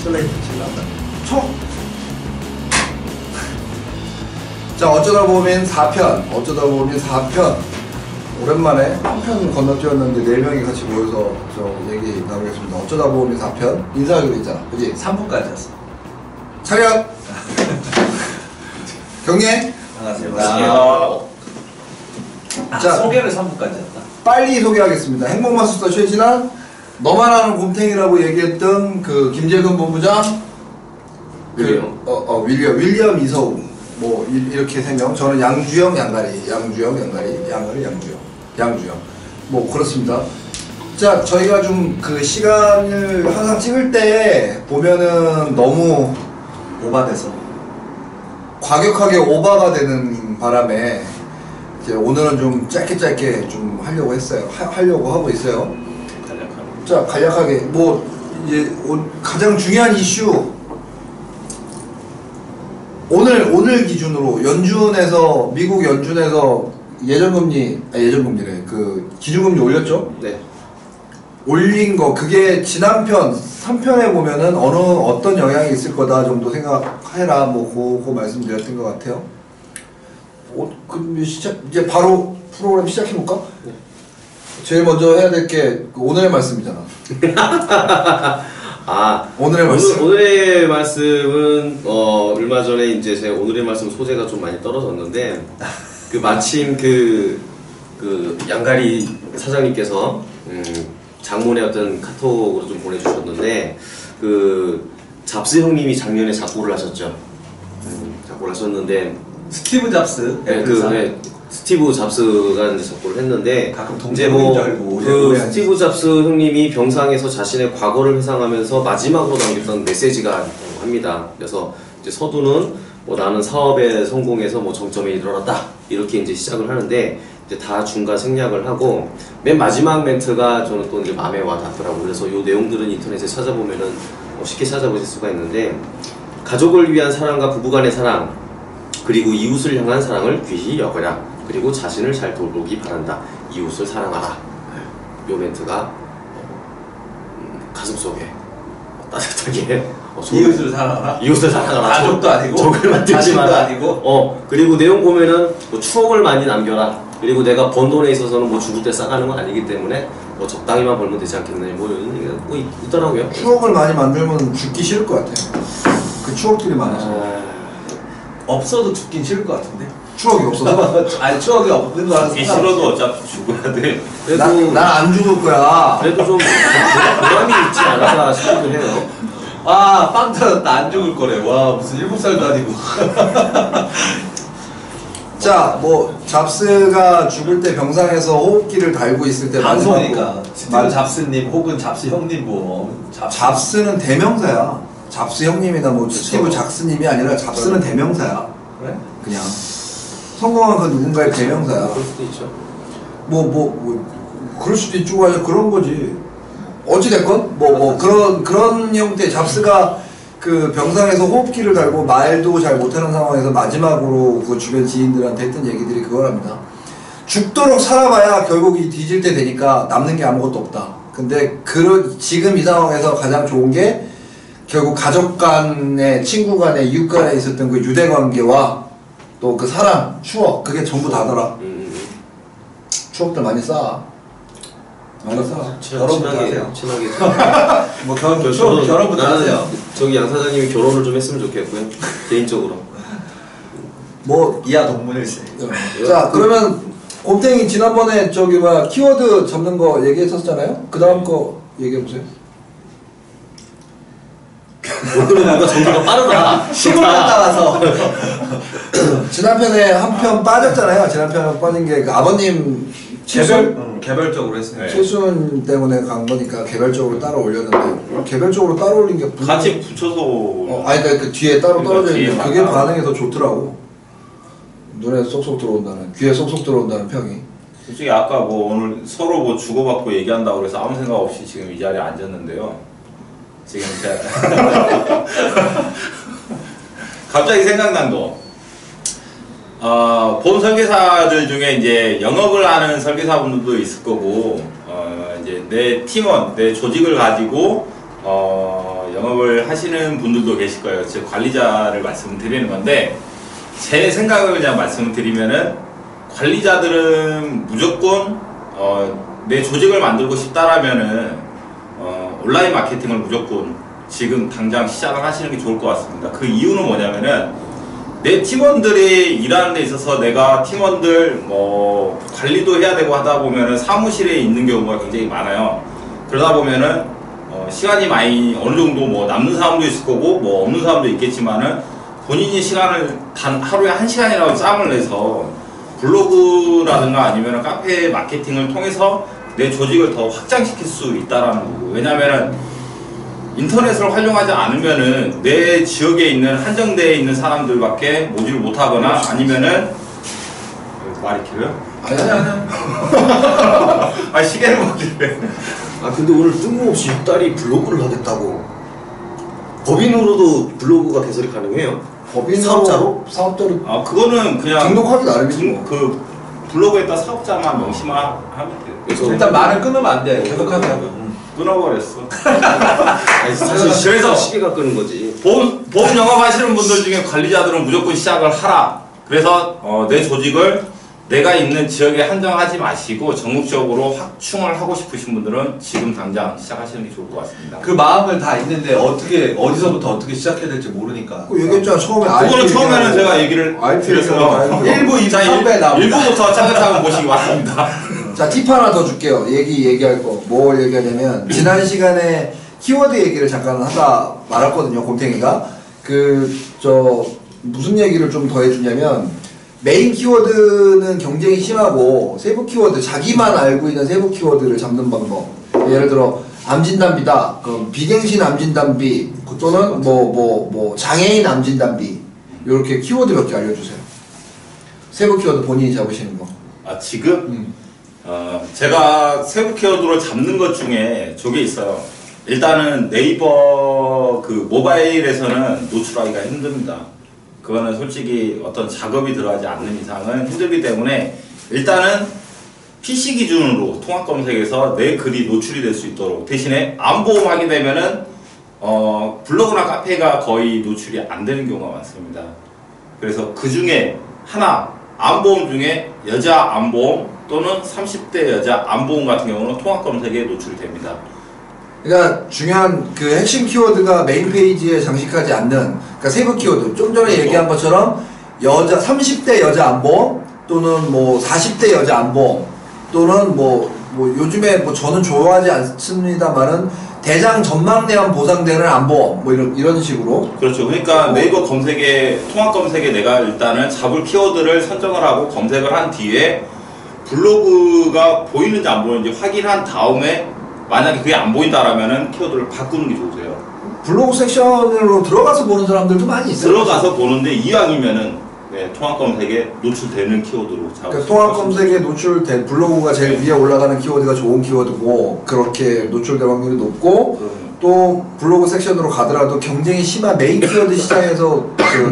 슬레이트 질렀다. 총! 자, 어쩌다 보면 4편. 어쩌다 보면 4편. 오랜만에 한 편 건너뛰었는데 4명이 같이 모여서 저 얘기 나누겠습니다. 어쩌다 보면 4편. 인사하기로 했잖아. 그지? 3분까지 했어. 차렷! 경례! 안녕하세요. 자, 소개를 3분까지 했다. 빨리 소개하겠습니다. 행복마술사 최진환, 너만 아는 곰탱이라고 얘기했던 그 김재근 본부장, 윌리엄 이서우, 뭐 이렇게 3명. 저는 양주영, 양주영, 뭐 그렇습니다. 자, 저희가 좀 그 시간을 항상 찍을 때 보면은 너무 오바돼서 과격하게 오버가 되는 바람에 이제 오늘은 좀 짧게 좀 하려고 했어요. 하려고 하고 있어요. 간략하게. 자, 간략하게 뭐 이제 가장 중요한 이슈, 오늘 기준으로 연준에서, 미국 연준에서 예전금리래, 그 기준금리 올렸죠? 네. 올린 거, 그게 지난 편 3편에 보면은 어떤 영향이 있을 거다 정도 생각해라, 뭐 그 말씀드렸던 것 같아요. 이제 바로 프로그램 시작해볼까? 네. 제일 먼저 해야 될 게 오늘의 말씀이잖아. 오늘의 말씀. 오늘의 말씀은 얼마 전에 이제 제가 오늘의 말씀 소재가 좀 많이 떨어졌는데 그 마침 그 양가리 사장님께서 장문의 어떤 카톡으로 좀 보내주셨는데 그 잡스 형님이 작년에 작고를 하셨죠. 작고를 하셨는데 스티브 잡스. 스티브 잡스가 이제 작고를 했는데 가끔 이제 동생인 줄 알고 그 스티브 잡스 형님이 병상에서 자신의 과거를 회상하면서 마지막으로 남겼던 메시지가 합니다. 그래서 이제 서두는 뭐 나는 사업에 성공해서 뭐 정점에 이르렀다 이렇게 이제 시작을 하는데 이제 다 중간 생략을 하고 맨 마지막 멘트가 저는 또 이제 마음에 와 닿더라고요. 그래서 이 내용들은 인터넷에 찾아보면은 쉽게 찾아보실 수가 있는데 가족을 위한 사랑과 부부간의 사랑 그리고 이웃을 향한 사랑을 귀히 여겨라. 그리고 자신을 잘 돌보기 바란다. 이웃을 사랑하라. 이 멘트가 가슴속에 따뜻하게 이웃을 사랑하라. 이웃을 사랑하라. 가족도 아니고 적을 만들지 자신도 마라. 아니고. 그리고 내용 보면은 뭐 추억을 많이 남겨라. 그리고 내가 번 돈에 있어서는 뭐 죽을 때 싸가는 건 아니기 때문에 뭐 적당히만 벌면 되지 않겠느냐. 뭐 있더라고요. 추억을 많이 만들면 죽기 싫을 것 같아요. 그 추억들이 많아서. 없어도 죽긴 싫을 것 같은데. 추억이 없어서? 아니 추억이 없는 거랑 죽기 싫어도 어차피 죽어야 돼. 그래도 난 안 죽을 거야. 그래도 좀 보람이 있지 않을까 싶기도 해요. 빵 터졌다. 안 죽을 거래. 와 무슨 7살도 아니고. 자, 뭐 잡스가 죽을 때 병상에서 호흡기를 달고 있을 때 방송이니까 스티브 잡스님 혹은 잡스 형님 뭐 잡스는 대명사야. 잡스 형님이나 뭐 스티브 잡스님이 아니라 잡스는 대명사야. 그래? 그냥 성공한 그 누군가의 대명사야. 그럴 수도 있죠. 그럴 수도 있죠. 아니 그런 거지. 어찌됐건 그런 형태. 잡스가 그 병상에서 호흡기를 달고 말도 잘 못하는 상황에서 마지막으로 그 주변 지인들한테 했던 얘기들이 그거랍니다. 죽도록 살아봐야 결국 이 뒤질 때 되니까 남는 게 아무것도 없다. 근데 지금 이 상황에서 가장 좋은 게 결국 가족 간에, 친구 간에, 이웃 간에 있었던 그 유대 관계와 또 그 사랑, 추억, 그게 전부 다더라. 추억들 많이 쌓아. 많이 쌓아. 결혼부터 하세요. 친하게. 뭐 결혼부터 하세요. 저기 양 사장님이 결혼을 좀 했으면 좋겠고요. 개인적으로. 뭐 이하 동문일세. 자, 그러면 곰탱이 지난번에 키워드 잡는 거 얘기했었잖아요. 그 다음 거 얘기해 보세요. 오늘은 뭔가 정도가 빠르다. 시골 갔다 와서. 지난 편에 한 편 빠졌잖아요. 지난 편에 빠진 게 그 아버님 개별적으로 했으니까. 최순 때문에 간 거니까 개별적으로 따로 올렸는데, 개별적으로 따로 올린 게 같이 붙여서 그러니까 그 뒤에 따로 떨어져 뒤에 있는데 그게 많아. 반응이 더 좋더라고. 눈에 쏙쏙 들어온다는, 귀에 쏙쏙 들어온다는 평이. 솔직히 아까 뭐 오늘 서로 뭐 주고받고 얘기한다고 그래서 아무 생각 없이 지금 이 자리에 앉았는데요. 지금 제가 갑자기 생각난 거. 본 설계사들 중에 이제 영업을 하는 설계사분들도 있을 거고, 이제 내 팀원, 내 조직을 가지고 영업을 하시는 분들도 계실 거예요. 즉 관리자를 말씀드리는 건데, 제 생각을 그냥 말씀드리면은 관리자들은 무조건 내 조직을 만들고 싶다라면은 온라인 마케팅을 무조건 지금 당장 시작을 하시는 게 좋을 것 같습니다. 그 이유는 뭐냐면은 내 팀원들이 일하는 데 있어서 내가 팀원들 뭐 관리도 해야 되고 하다 보면은 사무실에 있는 경우가 굉장히 많아요. 그러다 보면은 시간이 많이 어느 정도 뭐 남는 사람도 있을 거고 뭐 없는 사람도 있겠지만은 본인이 시간을 단 하루에 1시간이라도 짬을 내서 블로그라든가 아니면 카페 마케팅을 통해서 내 조직을 더 확장시킬 수 있다라는 거고, 왜냐면은 인터넷을 활용하지 않으면은 내 지역에 있는 한정되어 있는 사람들밖에 모집을 못하거나 아니면은 말이 길어요? 아니 시계를 보길래. 아 근데 오늘 뜬금없이 6달이 블로그를 하겠다고. 법인으로도 블로그가 개설이 가능해요? 법인 사업자로? 사업자로 아 그거는 그냥 등록하기 나름이죠. 그 블로그에다 사업자만 명시만 하면 돼요. 그래서 일단 말을 끊으면 안 돼. 계속 하세요. 끊어버렸어. 아니, 사실 그래서 시계가 끄는 거지. 보험 영업하시는 분들 중에 관리자들은 무조건 시작을 하라. 그래서 내 조직을 내가 있는 지역에 한정하지 마시고 전국적으로 확충을 하고 싶으신 분들은 지금 당장 시작하시는 게 좋을 것 같습니다. 그 마음을 다 있는데 어디서부터 어떻게 시작해야 될지 모르니까. 그 얘기했잖아 처음에. 그거는 처음에는 제가 얘기를 드렸어요. 1부, 2부, 3부에 나옵니다. 1부부터 차근차근 보시기 바랍니다. 자, 팁 하나 더 줄게요. 얘기할 거. 뭘 얘기하냐면, 지난 시간에 키워드 얘기를 잠깐 하다 말았거든요, 곰탱이가. 무슨 얘기를 좀 더 해주냐면, 메인 키워드는 경쟁이 심하고, 세부 키워드, 자기만 알고 있는 세부 키워드를 잡는 방법. 예를 들어, 암진단비다. 그럼 비갱신 암진단비, 또는 장애인 암진단비. 요렇게 키워드 몇 개 알려주세요. 세부 키워드 본인이 잡으시는 거. 아, 지금? 제가 세부 키워드로 잡는 것 중에 저게 있어요. 일단은 네이버 그 모바일에서는 노출하기가 힘듭니다. 그거는 솔직히 어떤 작업이 들어가지 않는 이상은 힘들기 때문에 일단은 PC 기준으로 통합 검색에서 내 글이 노출이 될 수 있도록, 대신에 암보험 하게 되면은 블로그나 카페가 거의 노출이 안 되는 경우가 많습니다. 그래서 그 중에 하나, 암보험 중에 여자 암보험 또는 30대 여자 암보험 같은 경우는 통합 검색에 노출이 됩니다. 그러니까 중요한 그 핵심 키워드가 메인 페이지에 장식하지 않는, 그러니까 세부 키워드. 좀 전에 그렇죠. 얘기한 것처럼 30대 여자 안보험 또는 뭐 40대 여자 안보험 또는 뭐 요즘에 뭐 저는 좋아하지 않습니다만은 대장 전망내암 보상되는 안보험 뭐 이런 식으로. 그렇죠. 그러니까 네이버 검색에 통합 검색에 내가 일단은 잡을 키워드를 선정을 하고 검색을 한 뒤에 블로그가 보이는지 안 보이는지 확인한 다음에 만약에 그게 안 보인다라면은 키워드를 바꾸는 게 좋으세요. 블로그 섹션으로 들어가서 보는 사람들도 많이 있어요. 들어가서 보는데 이왕이면은 통합 검색에 노출되는 키워드로 잡을 그러니까 통합 검색에 노출된 블로그가 제일 위에 올라가는 키워드가 좋은 키워드고, 그렇게 노출될 확률이 높고, 또 블로그 섹션으로 가더라도 경쟁이 심한 메인 키워드 시장에서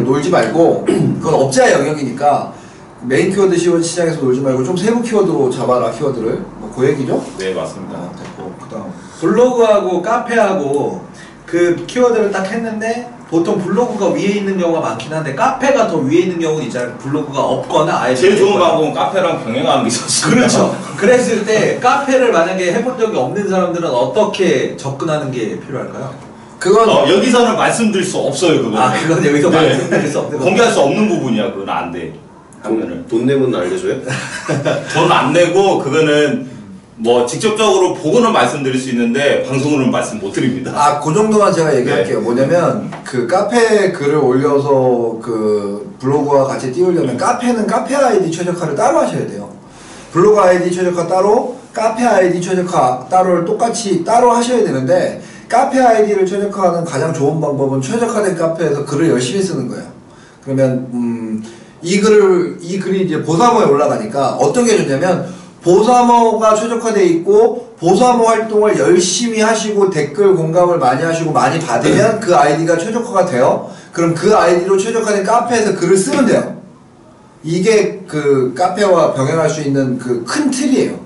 놀지 말고, 그건 업자의 영역이니까 메인 키워드 시장에서 놀지 말고 좀 세부 키워드로 잡아라, 키워드를. 뭐 그 얘기죠? 네, 맞습니다. 됐고, 그다음 블로그하고 카페하고 그 키워드를 딱 했는데 보통 블로그가 위에 있는 경우가 많긴 한데 카페가 더 위에 있는 경우는 있잖아요. 블로그가 없거나 아예 제일 좋은 방법은 카페랑 병행하는 게 좋습니다. 그렇죠. 그랬을 때 카페를 만약에 해본 적이 없는 사람들은 어떻게 접근하는 게 필요할까요? 그건 여기서는 말씀드릴 수 없어요. 그거는. 그건 여기서 네. 말씀드릴 수 없는 공개할 수 없는 부분이야. 그건 안 돼. 하면은 돈 내면 알려줘요? 돈 안 내고 그거는 뭐 직접적으로 보고는 말씀드릴 수 있는데 방송으로는 말씀 못 드립니다. 그 정도만 제가 얘기할게요. 뭐냐면 그 카페 글을 올려서 그 블로그와 같이 띄우려면 카페는 카페 아이디 최적화를 따로 하셔야 돼요. 블로그 아이디 최적화 따로, 카페 아이디 최적화 따로를 똑같이 따로 하셔야 되는데, 카페 아이디를 최적화하는 가장 좋은 방법은 최적화된 카페에서 글을 열심히 쓰는 거예요. 그러면 이 글이 이제 보사모에 올라가니까 어떤 게 좋냐면, 보사모가 최적화되어 있고 보사모 활동을 열심히 하시고 댓글 공감을 많이 하시고 많이 받으면 그 아이디가 최적화가 돼요. 그럼 그 아이디로 최적화된 카페에서 글을 쓰면 돼요. 이게 그 카페와 병행할 수 있는 그 큰 틀이에요.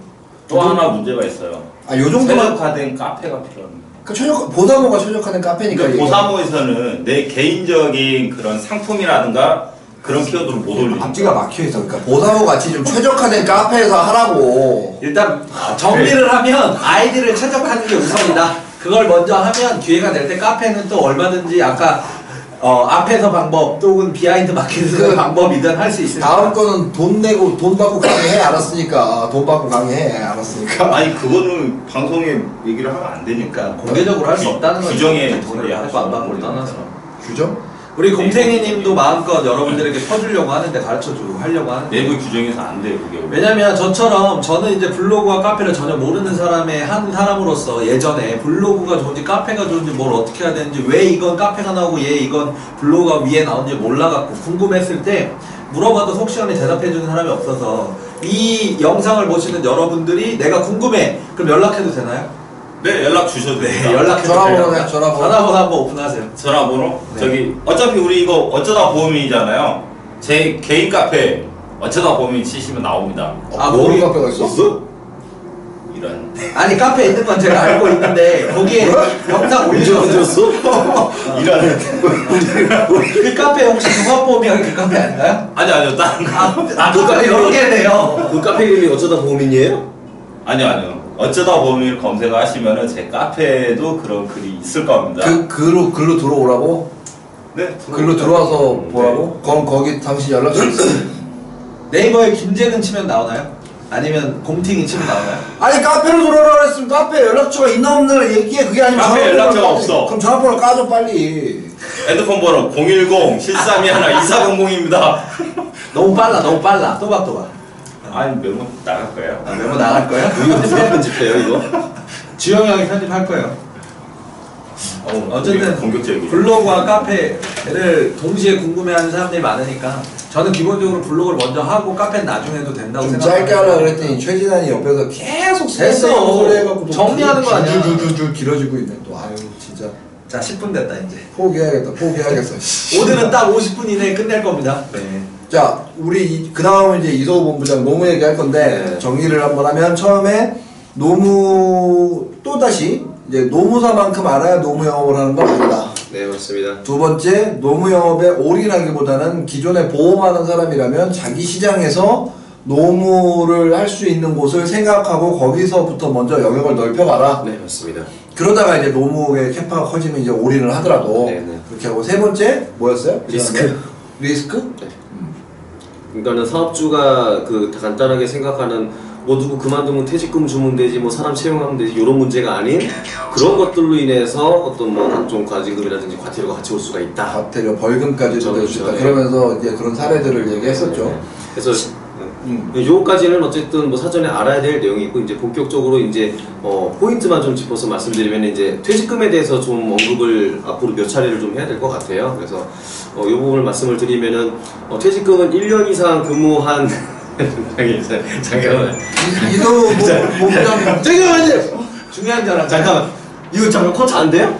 또 하나 문제가 있어요. 요 정도만 최적화된 카페가 필요합니다. 그 보사모가 최적화된 카페니까 근데 이게. 보사모에서는 내 개인적인 그런 상품이라든가 그런 키워드를 못 올리니까. 앞뒤가 막혀있어. 그러니까 보사모 같이 좀 최적화된 카페에서 하라고. 일단 정리를 하면 아이디를 최적화하는 게 우선이다. 그걸 먼저 하면 기회가 될 때 카페는 또 얼마든지 아까 앞에서 방법 또는 비하인드 마케팅의 방법이든 할 수 있으니까. 다음 거는 돈 내고 돈 받고 강의해 알았으니까. 돈 받고 강의해 알았으니까. 아니 그거는 방송에 얘기를 하면 안 되니까. 공개적으로 할 수 없다는 거죠. 규정에 돈을 받고 안 받고를 떠나서. 규정? 우리 곰탱이님도 마음껏 여러분들에게 퍼주려고 하는데 가르쳐주고 하려고 하는데 내부 규정에서 안 돼요 그게. 왜냐면 저처럼 저는 이제 블로그와 카페를 전혀 모르는 사람의 한 사람으로서 예전에 블로그가 좋은지 카페가 좋은지 뭘 어떻게 해야 되는지 왜 이건 카페가 나오고 얘 이건 블로그가 위에 나오는지 몰라갖고 궁금했을 때 물어봐도 속 시원히 대답해주는 사람이 없어서 이 영상을 보시는 여러분들이 내가 궁금해 그럼 연락해도 되나요? 네 연락 주셔도 돼요. 네 연락해도 전화번호 돼요. 네, 전화번호. 전화번호 한번 오픈하세요. 전화번호? 네. 저기 어차피 우리 이거 어쩌다 보험이잖아요. 제 개인 카페 어쩌다 보험이 치시면 나옵니다. 모르는 카페가 있어? 이런. 아니 카페에 있는 건 제가 알고 있는데 거기에 영상 올려줬어? 이런. 그 카페 혹시 종합보험이랑 그 카페 아닌가요? 아니요 다른 거. 그 카페 여러 개네요. 그 카페 이름이 어쩌다 보험인이에요? 아니요. 어쩌다 보험을 검색하시면은 제 카페에도 그런 글이 있을 겁니다. 글로 들어오라고? 네. 글로 들어와서 보라고? 그럼 거기 당신 연락처 있어? 네이버에 김재근 치면 나오나요? 아니면 곰팅이 치면 나오나요? 아니 카페로 들어오라 그랬으면 카페 연락처가 있나 없나 얘기해. 그게 아니면 카페 전화번호를 연락처가 까줘. 없어. 그럼 전화번호 까줘 빨리. 핸드폰 번호 010-7321-2400입니다. 너무 빨라. 또박. 아니 메모 나갈 거예요. 메모 나갈 거예요? 이거 누가 편집해요 이거? 주영이 형이 편집할 거예요. 어쨌든 공격적이에요. 블로그와 카페를 동시에 궁금해하는 사람들이 많으니까 저는 기본적으로 블로그를 먼저 하고 카페는 나중에 해도 된다고 좀 생각합니다. 짧게 하라 그랬더니 최진환이 옆에서 계속 됐어. 소리 해갖고 또 정리하는 거 아니야. 줄줄줄줄 길어지고 있네 또. 아유 진짜 자 10분 됐다 이제. 포기하겠어. 오늘은 딱 50분 이내에 끝낼 겁니다. 네. 자, 우리 그 다음은 이제 이소호 본부장 노무 얘기할 건데 네. 정리를 한번 하면 처음에 노무 또다시 이제 노무사만큼 알아야 노무 영업을 하는 건 아니다. 네 맞습니다. 두 번째, 노무 영업에 올인하기보다는 기존에 보험하는 사람이라면 자기 시장에서 노무를 할 수 있는 곳을 생각하고 거기서부터 먼저 영역을 넓혀가라. 네 맞습니다. 그러다가 이제 노무의 캐파가 커지면 이제 올인을 하더라도 네, 네. 그렇게 하고 세 번째 뭐였어요? 리스크. 리스크? 그러니까는 사업주가 그 간단하게 생각하는 뭐 누구 그만두면 퇴직금 주면 되지 뭐 사람 채용하면 되지 이런 문제가 아닌 그런 것들로 인해서 어떤 뭐 각종 과징금이라든지 과태료가 같이 올 수가 있다. 과태료 벌금까지도 될 수 있다. 그렇죠. 그러면서 이제 그런 사례들을 얘기했었죠. 네. 그래서 요까지는 어쨌든 뭐 사전에 알아야 될 내용이 있고 이제 본격적으로 이제 포인트만 좀 짚어서 말씀드리면 이제 퇴직금에 대해서 좀 언급을 앞으로 몇 차례를 좀 해야 될 것 같아요. 그래서 이 부분을 말씀을 드리면은 퇴직금은 1년 이상 근무한 잠깐만 이도 본부장 중요한 전화. 잠깐만 이거 잠깐 컷 안 돼요?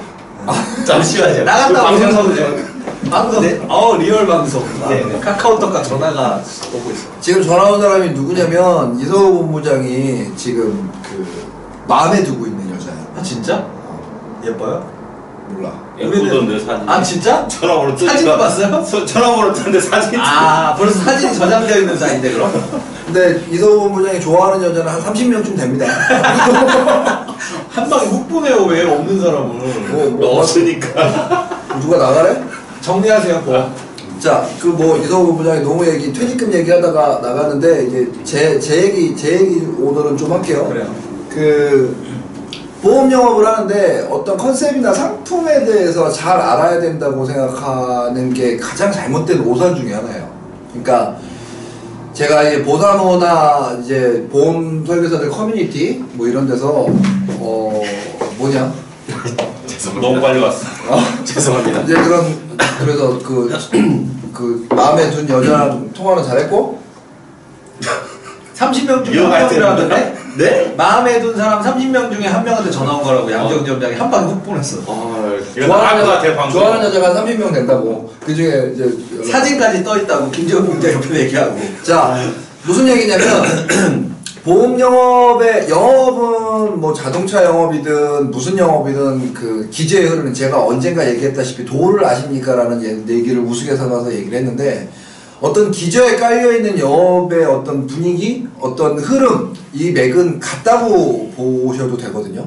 잠시만요. 나갔다 방송 오세요. 방송. 네. 리얼 방송. 네. 카카오톡과 전화가 오고 있어. 지금 전화 온 사람이 누구냐면 이소호 본부장이 지금 그 마음에 두고 있는 여자야. 아 진짜? 예뻐요? 몰라. 예쁘던데 사진. 아 진짜? 전화번호 뜨니까 사진도 봤어요? 전화번호 뜨는데 사진. 벌써 사진이 저장되어 있는 사이인데 그럼? 근데 이소호 본부장이 좋아하는 여자는 한 30명쯤 됩니다. 한 방에 훅 보내요 왜 없는 사람을. 뭐 없으니까. 누가 나가래? 정리하세요 뭐. 자, 그 뭐 이소호 본부장이 노무 얘기, 퇴직금 얘기하다가 나갔는데 이제 제 얘기 오늘은 좀 할게요. 그래요. 그 보험 영업을 하는데 어떤 컨셉이나 상품에 대해서 잘 알아야 된다고 생각하는 게 가장 잘못된 오산 중에 하나예요. 그러니까 제가 이제 보사모나 이제 보험 설계사들 커뮤니티 뭐 이런 데서 뭐냐? 너무 빨리 왔어. 죄송합니다. 이제 그래서 그 마음에 든 여자랑 통화는 잘했고 30명 중에 한 이어갈 명이라는데 네? 마음에 든 사람 30명 중에 한 명한테 전화 온 거라고 양정 점장이 한 방에 훅 보냈어. 이거 나갈 것 같아 방송. 좋아하는 여자가 30명 된다고. 그 중에 이제 사진까지 떠 있다고 김정은 공장 옆에 얘기하고. 자, 무슨 얘기냐면 보험 영업은 뭐 자동차 영업이든 무슨 영업이든 그 기저에 흐르는, 제가 언젠가 얘기했다시피 도를 아십니까라는 얘기를 우스개 삼아서 얘기를 했는데, 어떤 기저에 깔려있는 영업의 어떤 분위기, 어떤 흐름, 이 맥은 같다고 보셔도 되거든요.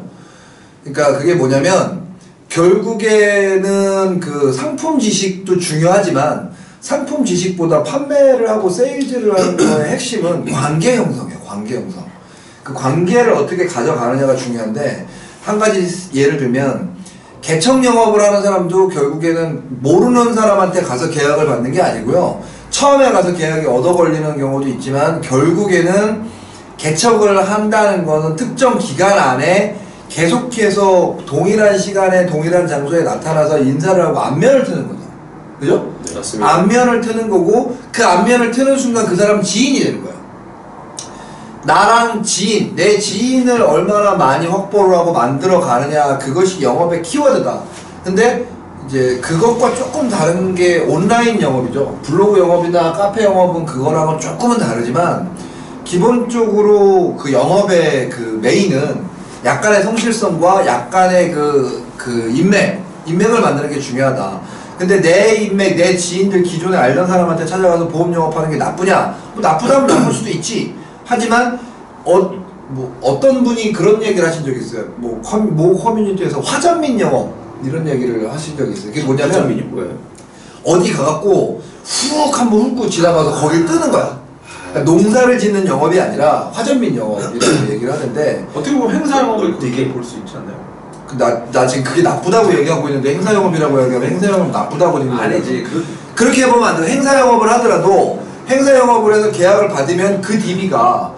그러니까 그게 뭐냐면 결국에는 그 상품 지식도 중요하지만 상품 지식보다 판매를 하고 세일즈를 하는 거의 핵심은 관계 형성이에요. 관계 형성. 그 관계를 어떻게 가져가느냐가 중요한데, 한 가지 예를 들면 개척 영업을 하는 사람도 결국에는 모르는 사람한테 가서 계약을 받는 게 아니고요. 처음에 가서 계약이 얻어 걸리는 경우도 있지만 결국에는 개척을 한다는 거는 특정 기간 안에 계속해서 동일한 시간에 동일한 장소에 나타나서 인사를 하고 안면을 트는 거죠. 그죠? 네, 맞습니다. 안면을 트는 거고, 그 안면을 트는 순간 그 사람은 지인이 되는 거예요. 나랑 지인, 내 지인을 얼마나 많이 확보를 하고 만들어 가느냐, 그것이 영업의 키워드다. 근데 이제 그것과 조금 다른 게 온라인 영업이죠. 블로그 영업이나 카페 영업은 그거랑은 조금은 다르지만 기본적으로 그 영업의 그 메인은 약간의 성실성과 약간의 그 인맥을 만드는 게 중요하다. 근데 내 인맥, 내 지인들 기존에 알던 사람한테 찾아가서 보험 영업하는 게 나쁘냐? 뭐 나쁘다면 나쁠 수도 있지. 하지만 어떤 분이 그런 얘기를 하신 적이 있어요. 모 커뮤니티에서 화전민 영업 이런 얘기를 하신 적이 있어요. 그게 뭐냐면 화전민이 뭐예요? 어디 가갖고 훅 한번 훑고 지나가서 거길 뜨는 거야. 그러니까 농사를 짓는 영업이 아니라 화전민 영업이라고 얘기를 하는데, 어떻게 보면 행사 영업을 되게 볼 수 있지 않나요? 나 지금 그게 나쁘다고 얘기하고 있는데 행사 영업이라고 얘기하면 행사 영업 나쁘다고 얘기하는 거야. 아니지. 그렇게 보면 안 돼. 행사 영업을 하더라도 행사 영업을 해서 계약을 받으면 그 DB가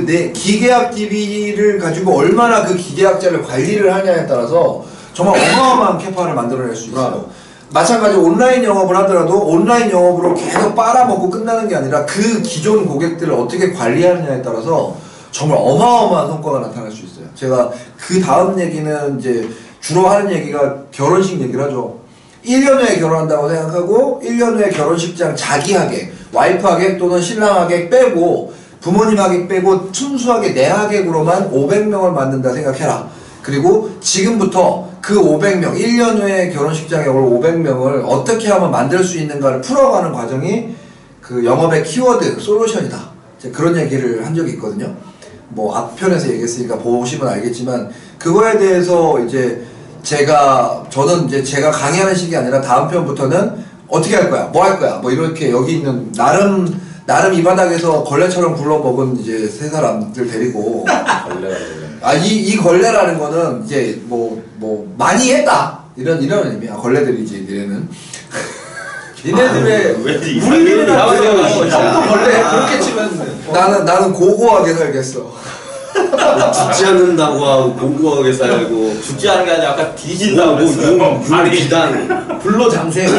내 기계약 DB를 가지고 얼마나 그 기계약자를 관리를 하냐에 따라서 정말 어마어마한 캐파를 만들어낼 수 있어요. 마찬가지로 온라인 영업을 하더라도 온라인 영업으로 계속 빨아먹고 끝나는 게 아니라 그 기존 고객들을 어떻게 관리하느냐에 따라서 정말 어마어마한 성과가 나타날 수 있어요. 제가 그 다음 얘기는 이제 주로 하는 얘기가 결혼식 얘기를 하죠. 1년 후에 결혼한다고 생각하고 1년 후에 결혼식장 자기 하객, 와이프 하객 또는 신랑 하객 빼고 부모님 하객 빼고 순수하게 내 하객으로만 500명을 만든다 생각해라. 그리고 지금부터 그 500명, 1년 후에 결혼식장에 올 500명을 어떻게 하면 만들 수 있는가를 풀어가는 과정이 그 영업의 키워드, 솔루션이다. 그런 얘기를 한 적이 있거든요. 뭐 앞편에서 얘기했으니까 보시면 알겠지만, 그거에 대해서 이제 저는 이제 제가 강의하는 식이 아니라 다음 편부터는 어떻게 할 거야? 뭐 할 거야? 뭐 이렇게 여기 있는 나름 이 바닥에서 걸레처럼 굴러먹은 이제 세 사람들 데리고 이 걸레라는 거는 이제 뭐 많이 했다 이런 의미야. 걸레들이지 니네는. 니네들의 왠지 우리들은 이상하게 형도 걸레 그렇게 치면 나는 고고하게 살겠어. 죽지 않는다고 하고 공고하게 살고 죽지 않은 게 아니라 아까 뒤진다고 했어요. 비단 불로장생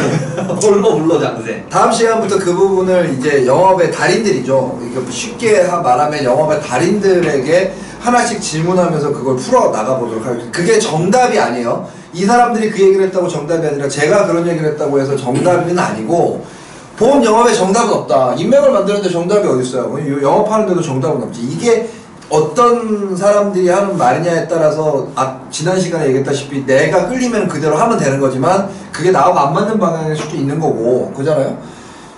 불로장생. 다음 시간부터 그 부분을 이제 영업의 달인들이죠. 이게 쉽게 말하면 영업의 달인들에게 하나씩 질문하면서 그걸 풀어 나가보도록 하겠습니다. 그게 정답이 아니에요. 이 사람들이 그 얘기를 했다고 정답이 아니라 제가 그런 얘기를 했다고 해서 정답은 아니고, 보험 영업에 정답은 없다. 인맥을 만드는데 정답이 어디 있어요? 영업하는데도 정답은 없지. 이게 어떤 사람들이 하는 말이냐에 따라서 지난 시간에 얘기했다시피 내가 끌리면 그대로 하면 되는 거지만 그게 나하고 안 맞는 방향일 수도 있는 거고, 그잖아요.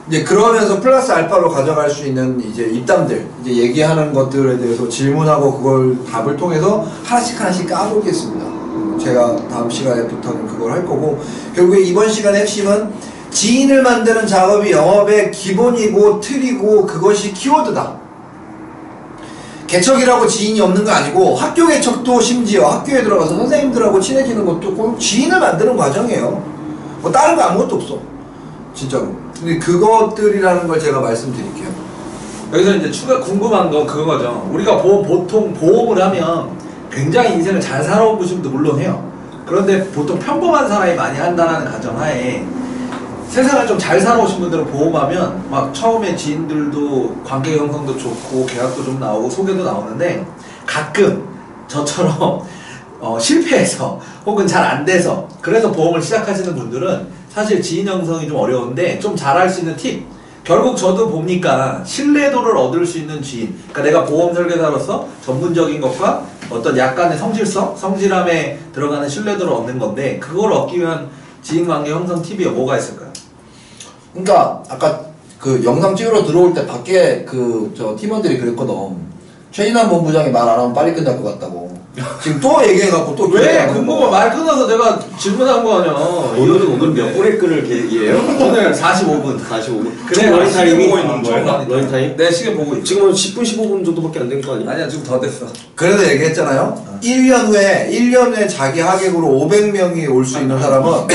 이제 그러면서 플러스 알파로 가져갈 수 있는 이제 입담들, 이제 얘기하는 것들에 대해서 질문하고 그걸 답을 통해서 하나씩 까보겠습니다. 제가 다음 시간에부터는 그걸 할 거고, 결국에 이번 시간의 핵심은 지인을 만드는 작업이 영업의 기본이고 틀이고 그것이 키워드다. 개척이라고 지인이 없는 거 아니고, 학교 개척도 심지어 학교에 들어가서 선생님들하고 친해지는 것도 꼭 지인을 만드는 과정이에요. 뭐 다른 거 아무것도 없어, 진짜로. 근데 그것들이라는 걸 제가 말씀드릴게요. 여기서 이제 추가 궁금한 건 그거죠. 우리가 보통 보험을 하면 굉장히 인생을 잘 살아온 분들도 물론 해요. 그런데 보통 평범한 사람이 많이 한다는 가정하에 세상을 좀 잘 살아오신 분들은 보험하면 막 처음에 지인들도 관계 형성도 좋고 계약도 좀 나오고 소개도 나오는데 가끔 저처럼 실패해서 혹은 잘 안 돼서 그래서 보험을 시작하시는 분들은 사실 지인 형성이 좀 어려운데 좀 잘할 수 있는 팁, 결국 저도 보니까 신뢰도를 얻을 수 있는 지인, 그러니까 내가 보험 설계사로서 전문적인 것과 어떤 약간의 성실성, 성실함에 들어가는 신뢰도를 얻는 건데 그걸 얻기 위한 지인관계 형성 팁이 뭐가 있을까요? 그러니까 아까 그 영상 찍으러 들어올 때 밖에 그 저 팀원들이 그랬거든. 최인환 본부장이 말 안 하면 빨리 끝날 것 같다고. 지금 또 얘기해갖고 또 왜? 궁금해. 말 끊어서 내가 질문한 거 아니야. 오늘 몇 분의 끈을 계획이에요? 오늘 45분. 45분. 그래, 러닝 타임이 보고 있는 거예요? 러닝 타임? 내 시계 보고 있어. 지금은 10분 15분 정도밖에 안 된 거 아니야? 아니야, 지금 더 됐어. 그래서 얘기했잖아요. 1년 후에 자기 하객으로 500명이 올 수 있는 사람은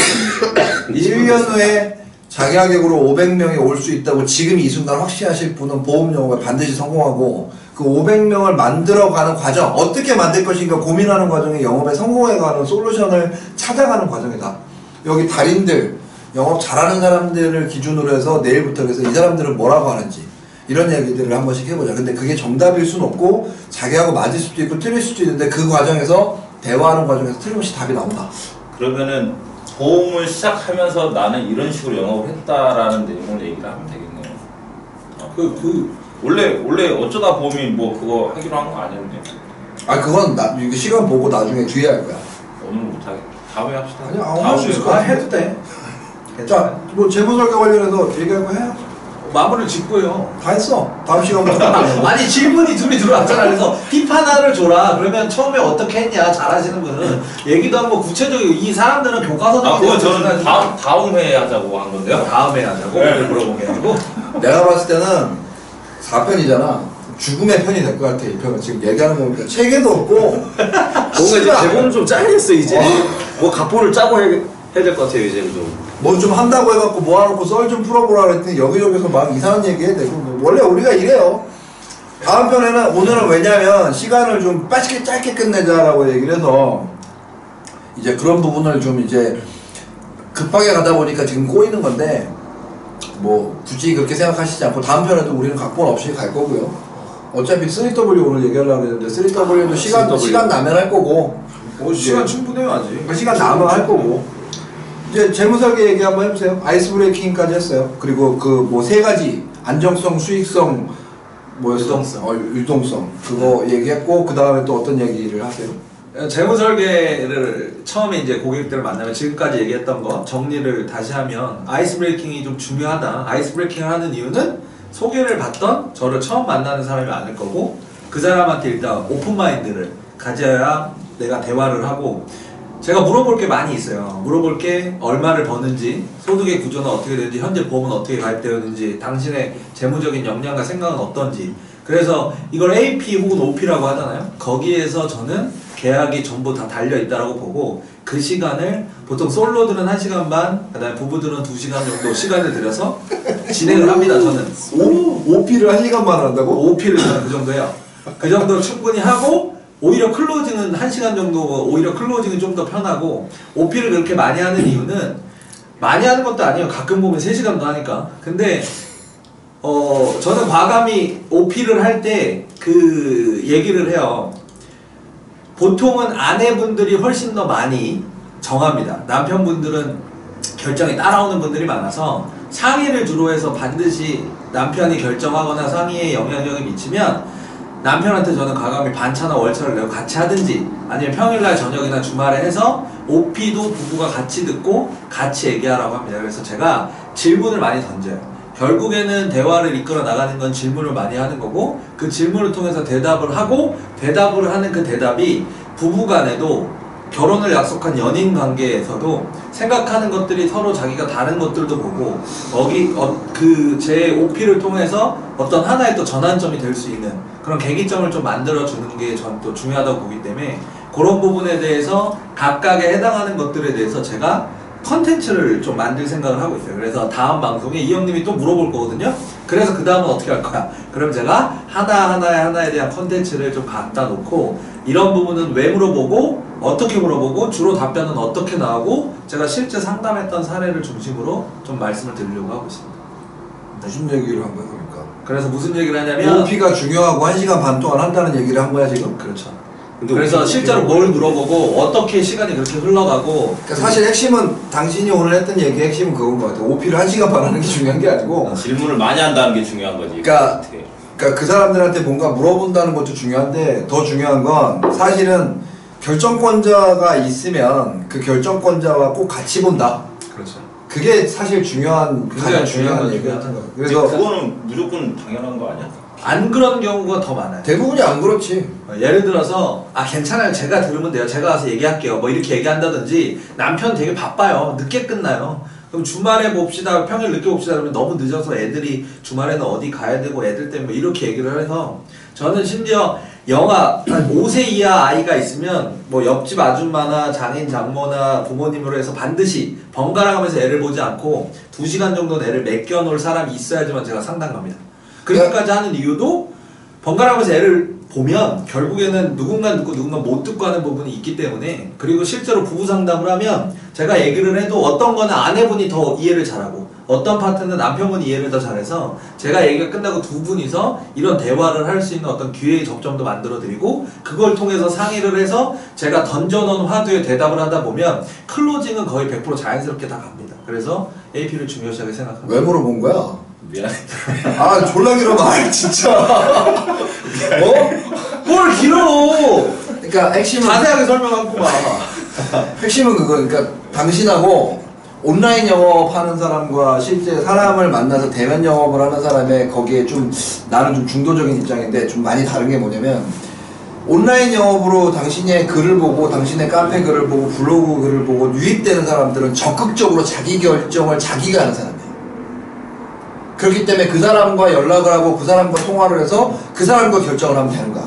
1년 후에 자기 하객으로 500명이 올 수 있다고 지금 이 순간 확신하실 분은 보험 영업에 반드시 성공하고 그 500명을 만들어가는 과정, 어떻게 만들 것인가 고민하는 과정이 영업에 성공해가는 솔루션을 찾아가는 과정이다. 여기 달인들, 영업 잘하는 사람들을 기준으로 해서 내일부터 그래서 이 사람들은 뭐라고 하는지 이런 얘기들을 한 번씩 해보자. 근데 그게 정답일 수는 없고 자기하고 맞을 수도 있고 틀릴 수도 있는데 그 과정에서 대화하는 과정에서 틀림없이 답이 나온다. 그러면은 보험을 시작하면서 나는 이런 식으로 영업을 했다라는 내용을 얘기를 하면 되겠네요. 원래 어쩌다 보험이 뭐 그거 하기로 한 거 아니었는데. 아 그건 이거 시간 보고 나중에 뒤에 할 거야. 오늘 못하겠다. 다음에 합시다. 아니야, 할 수 있을 것 같아. 해도 돼. 자, 뭐 재무 설계 관련해서 얘기할 거 해요. 마무리를 짓고요. 다 했어. 다음 시간부터. 아니 질문이 둘이 들어왔잖아. 그래서 팁 하나를 줘라. 그러면 처음에 어떻게 했냐 잘하시는 분은 얘기도 하고 구체적이고 이 사람들은 교과서적인 그거 저는 다음 회에 하자고 한 건데요. 다음에 하자고 네. 오늘 물어본 게 아니고. 내가 봤을 때는 4편이잖아. 죽음의 편이 될 것 같아. 이 편은 지금 얘기하는 거 보니까 체계도 없고 뭔가 이제 대본을 좀 짜야겠어 이제. 뭐 각본을 짜고 해야 될 것 같아요 이제는 좀. 뭐 좀 한다고 해갖고 모아놓고 썰 좀 풀어보라 그랬더니 여기저기서 막 이상한 얘기 해야 되고 원래 우리가 이래요. 다음 편에는 오늘은 왜냐면 시간을 좀 빠르게 짧게 끝내자라고 얘기를 해서 이제 그런 부분을 좀 이제 급하게 가다 보니까 지금 꼬이는 건데 뭐 굳이 그렇게 생각하시지 않고 다음 편에도 우리는 각본 없이 갈 거고요. 어차피 3W 오늘 얘기하려고 했는데 3W도 시간 나면 할 거고 시간 충분해요 아직. 그러니까 시간 나면 할 거고 이제 재무설계 얘기 한번 해보세요. 아이스 브레이킹까지 했어요. 그리고 그 뭐 세 가지 안정성, 수익성, 뭐였어? 유동성. 유동성 그거 얘기했고 그 다음에 또 어떤 얘기를 하세요? 재무 설계를 처음에 이제 고객들을 만나면 지금까지 얘기했던 거 정리를 다시 하면 아이스 브레이킹이 좀 중요하다. 아이스 브레이킹을 하는 이유는 소개를 받던 저를 처음 만나는 사람이 많을 거고 그 사람한테 일단 오픈 마인드를 가져야 내가 대화를 하고 제가 물어볼 게 많이 있어요. 물어볼 게 얼마를 버는지, 소득의 구조는 어떻게 되는지, 현재 보험은 어떻게 가입되었는지, 당신의 재무적인 역량과 생각은 어떤지. 그래서 이걸 AP 혹은 OP라고 하잖아요. 거기에서 저는 계약이 전부 다 달려있다라고 보고 그 시간을 보통 솔로들은 1시간 반, 그 다음에 부부들은 2시간 정도 시간을 들여서 진행을 합니다. 저는 OP를 1시간만 한다고? OP를 저는 그 정도 해요. 그 정도 충분히 하고 오히려 클로징은 1시간 정도, 오히려 클로징은 좀 더 편하고 OP를 그렇게 많이 하는 이유는 많이 하는 것도 아니에요. 가끔 보면 3시간도 하니까. 근데 저는 과감히 OP를 할 때 그 얘기를 해요. 보통은 아내분들이 훨씬 더 많이 정합니다. 남편분들은 결정이 따라오는 분들이 많아서 상의를 주로 해서 반드시 남편이 결정하거나 상의에 영향력이 미치면 남편한테 저는 과감히 반차나 월차를 내고 같이 하든지 아니면 평일날 저녁이나 주말에 해서 OP도 부부가 같이 듣고 같이 얘기하라고 합니다. 그래서 제가 질문을 많이 던져요. 결국에는 대화를 이끌어 나가는 건 질문을 많이 하는 거고 그 질문을 통해서 대답을 하고 대답을 하는 그 대답이 부부간에도 결혼을 약속한 연인 관계에서도 생각하는 것들이 서로 자기가 다른 것들도 보고 제 OP를 통해서 어떤 하나의 또 전환점이 될 수 있는 그런 계기점을 좀 만들어 주는 게 전 또 중요하다고 보기 때문에 그런 부분에 대해서 각각에 해당하는 것들에 대해서 제가 컨텐츠를 좀 만들 생각을 하고 있어요. 그래서 다음 방송에 이 형님이 또 물어볼 거거든요. 그래서 그 다음은 어떻게 할 거야? 그럼 제가 하나에 대한 컨텐츠를 좀 갖다 놓고 이런 부분은 왜 물어보고 어떻게 물어보고 주로 답변은 어떻게 나오고 제가 실제 상담했던 사례를 중심으로 좀 말씀을 드리려고 하고 있습니다. 무슨 얘기를 한 거야 그러니까? 그래서 무슨 얘기를 하냐면 OP가 중요하고 1시간 반 동안 한다는 얘기를 한 거야 지금? 그렇죠. 근데 그래서 우리 실제로 뭘 물어보고 어떻게 시간이 그렇게 흘러가고 그러니까 사실 핵심은 당신이 오늘 했던 얘기의 핵심은 그건 것 같아. OP를 1시간 반 하는 게 중요한 게 아니고 질문을 많이 한다는 게 중요한 거지. 그러니까 어떻게. 그러니까 그 사람들한테 뭔가 물어본다는 것도 중요한데 더 중요한 건 사실은 결정권자가 있으면 그 결정권자와 꼭 같이 본다. 그렇죠. 그게 사실 중요한 가장 중요한 건 얘기 같은 중요하다. 거예요. 그래서 그거는 무조건 당연한 거 아니야? 안 그런 경우가 더 많아요. 대부분이 안 그렇지. 예를 들어서 괜찮아요 제가 들으면 돼요 제가 가서 얘기할게요 뭐 이렇게 얘기한다든지 남편 되게 바빠요 늦게 끝나요 그럼 주말에 봅시다 평일 늦게 봅시다 그러면 너무 늦어서 애들이 주말에는 어디 가야 되고 애들 때문에 이렇게 얘기를 해서 저는 심지어 영아 5세 이하 아이가 있으면 뭐 옆집 아줌마나 장인 장모나 부모님으로 해서 반드시 번갈아 가면서 애를 보지 않고 2시간 정도는 애를 맡겨 놓을 사람이 있어야지만 제가 상담 갑니다. 그렇게까지 하는 이유도 번갈아가면서 애를 보면 결국에는 누군가 듣고 누군가 못 듣고 하는 부분이 있기 때문에 그리고 실제로 부부 상담을 하면 제가 얘기를 해도 어떤 거는 아내분이 더 이해를 잘하고 어떤 파트는 남편분이 이해를 더 잘해서 제가 얘기가 끝나고 두 분이서 이런 대화를 할 수 있는 어떤 기회의 접점도 만들어 드리고 그걸 통해서 상의를 해서 제가 던져놓은 화두에 대답을 하다 보면 클로징은 거의 100% 자연스럽게 다 갑니다. 그래서 AP를 중요시하게 생각합니다. 왜 물어본 거야? 미안해. 아 졸라 길어 말 진짜. 뭘 길어! 그러니까 핵심은 자세하게 설명하고 봐. 핵심은 그거. 그러니까 당신하고 온라인 영업하는 사람과 실제 사람을 만나서 대면 영업을 하는 사람의 거기에 좀 나는 좀 중도적인 입장인데 좀 많이 다른 게 뭐냐면 온라인 영업으로 당신의 글을 보고 당신의 카페 글을 보고 블로그 글을 보고 유입되는 사람들은 적극적으로 자기 결정을 자기가 하는 사람이에요. 그렇기 때문에 그 사람과 연락을 하고 그 사람과 통화를 해서 그 사람과 결정을 하면 되는 거야.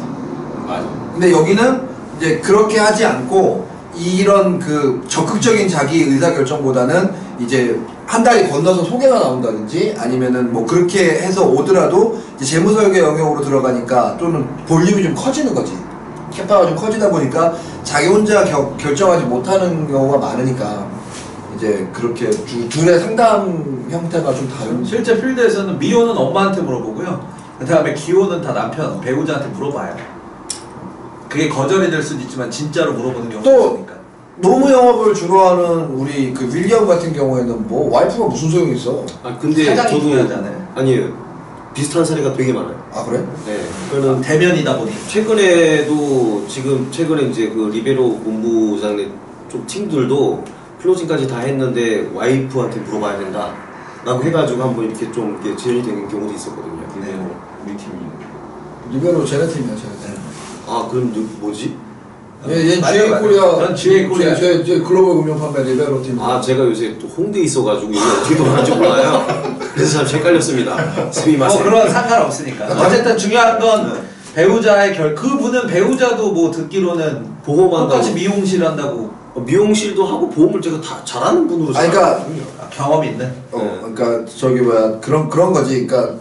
맞아. 근데 여기는 이제 그렇게 하지 않고 이런 그 적극적인 자기 의사결정보다는 이제 한 달이 건너서 소개가 나온다든지 아니면은 뭐 그렇게 해서 오더라도 이제 재무설계 영역으로 들어가니까 또는 볼륨이 좀 커지는 거지. 캐파가 좀 커지다 보니까 자기 혼자 결정하지 못하는 경우가 많으니까 이제 그렇게 둘의 상담 형태가 좀 다른. 실제 필드에서는 미호는 엄마한테 물어보고요. 그 다음에 기호는 다 남편, 배우자한테 물어봐요. 그게 거절이 될 수도 있지만 진짜로 물어보는 경우가 또 있으니까. 노무 영업을 주로 하는 우리 그 윌리엄 같은 경우에는 뭐 와이프가 무슨 소용이 있어? 아 근데 사장이 저도 중요하잖아요. 아니에요. 비슷한 사례가 되게 많아요. 아 그래? 네. 그거는 대면이다 보니. 최근에도 최근에 이제 그 리베로 본부장님 쪽 팀들도 클로징까지 다 했는데 와이프한테 물어봐야 된다. 라고 해가지고 한번 이렇게 좀 이렇게 지연이 되는 경우도 있었거든요. 근데 우리 팀이 리베로 쟤네 팀이야 쟤네 팀. 아 그럼 뭐지? 얘 맞아요, GA 맞아요. 코리아. 전 GA 코리아. 제 글로벌 금융 판매 리베로 팀. 아 제가 요새 또 홍대에 있어가지고 이게 어떻게 돌아가는지 몰라요. 그래서 참 헷갈렸습니다. 스미마세. 그런 상관없으니까. 어쨌든 중요한 건 배우자의 그분은 배우자도 뭐 듣기로는 보험한다고. 똑같이 미용실 한다고. 미용실도 하고 보험을 제가 다 잘하는 분으로 아니, 그러니까 경험이 있는. 그러니까 저기 뭐야 그런 거지. 그러니까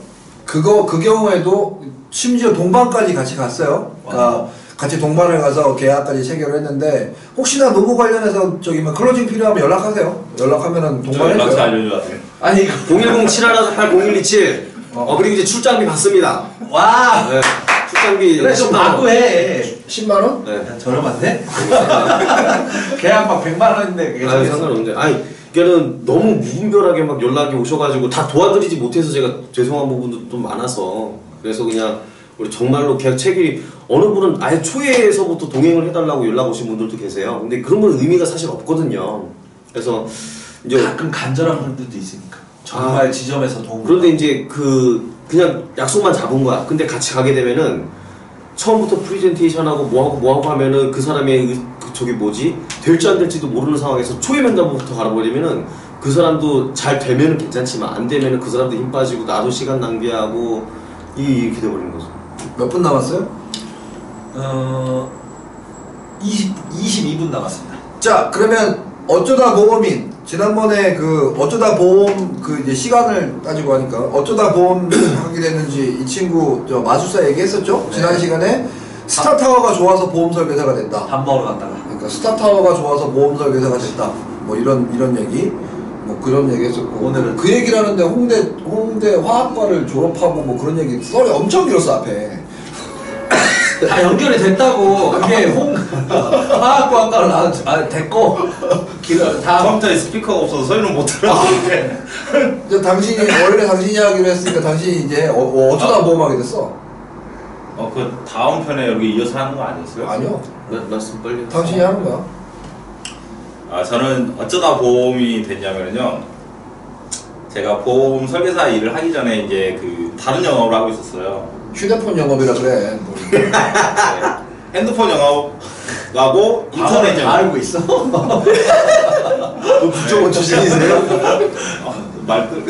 그 경우에도 심지어 동반까지 같이 갔어요. 그러니까 같이 동반을 가서 계약까지 체결을 했는데 혹시나 노무 관련해서 저기 뭐 클로징 필요하면 연락하세요. 연락하면은 저 연락처 동반해줘요. 알려줘야 아니 이거 010-718-0127 그리고 이제 출장비 받습니다. 와. 네, 출장비 그래 좀 10만 원. 받고 해. 10만 원? 네. 야, 저렴한데? 계약 막 100만 원인데 그게 아니 저기서. 상관없는데 아니 걔는 너무 무분별하게 막 연락이 오셔가지고 다 도와드리지 못해서 제가 죄송한 부분도 좀 많아서 그래서 그냥 우리 정말로 계약 체결이 어느 분은 아예 초에서부터 동행을 해달라고 연락 오신 분들도 계세요. 근데 그런 건 의미가 사실 없거든요. 그래서 이제 가끔 간절한 분들도 있으니까 정말 지점에서 도움. 그런데 이제 그냥 약속만 잡은 거야. 근데 같이 가게 되면은 처음부터 프리젠테이션하고 뭐하고 하면은 그 사람의 저기 뭐지 될지 안 될지도 모르는 상황에서 초에 면담부터 갈아버리면은 그 사람도 잘 되면은 괜찮지만 안 되면은 그 사람도 힘 빠지고 나도 시간 낭비하고 이렇게 돼버리는 거죠. 몇 분 남았어요? 22분 남았습니다. 자 그러면 어쩌다 모범인 지난번에 그 어쩌다 보험 그 이제 시간을 따지고 하니까 어쩌다 보험 하게 됐는지 이 친구 저 마술사 얘기했었죠? 지난 시간에 스타타워가 좋아서 보험 설계사가 됐다. 밥 먹으러 갔다가. 그러니까 스타타워가 좋아서 보험 설계사가 됐다. 뭐 이런 얘기, 뭐 그런 얘기 했었고 오늘은 그 얘기를 하는데 홍대 화학과를 졸업하고 뭐 그런 얘기 썰이 엄청 길었어 앞에. 다 연결이 됐다고. 그게 화학과학과를 됐고 다음 컴퓨터에 스피커가 없어서 소리는 못 들었는데. 이제 당신이 원래 당신이 하기로 했으니까 당신이 이제 어쩌다 보험하게 됐어? 그 다음 편에 여기 이어서 하는 거 아니었어요? 아니요. 말씀 빨리. 당신이 하는 거야. 저는 어쩌다 보험이 됐냐면요. 제가 보험 설계사 일을 하기 전에 이제 그 다른 영업을 하고 있었어요. 휴대폰 영업이라 그래. 뭐. 네. 핸드폰 영업하고 인터넷 다 영업. 알고 있어? 국정원 출신이세요? 말 끝.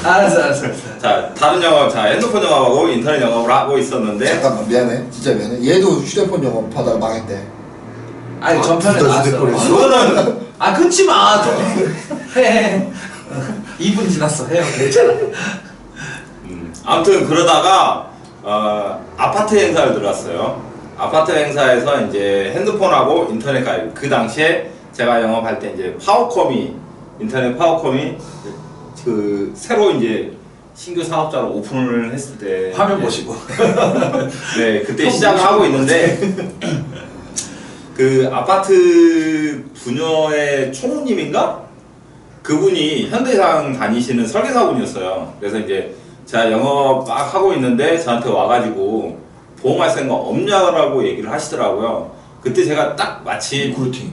알았어. 자, 다른 영업, 핸드폰 영업하고 인터넷 영업을 하고 있었는데. 잠깐만 미안해. 진짜 미안해. 얘도 휴대폰 영업하다가 망했대. 아니 전편에 둘다 나왔어. 휴대폰에 있어. 그거는 끊지 마. 좀 해. 2분 지났어. 해요. 괜찮아. 아무튼 그러다가 아파트 행사를 들어갔어요. 아파트 행사에서 이제 핸드폰하고 인터넷까지 그 당시에 제가 영업할 때 이제 파워컴이 인터넷 파워컴이 그 새로 이제 신규 사업자로 오픈을 했을 때 화면 이제 보시고. 네 그때 시작을 하고 있는데 그 아파트 부녀의 총무님인가 그분이 현대상 다니시는 설계사분이었어요. 그래서 이제 제가 영업 막 하고 있는데 저한테 와가지고 보험할 생각 없냐라고 얘기를 하시더라고요. 그때 제가 딱 마침 그루팅.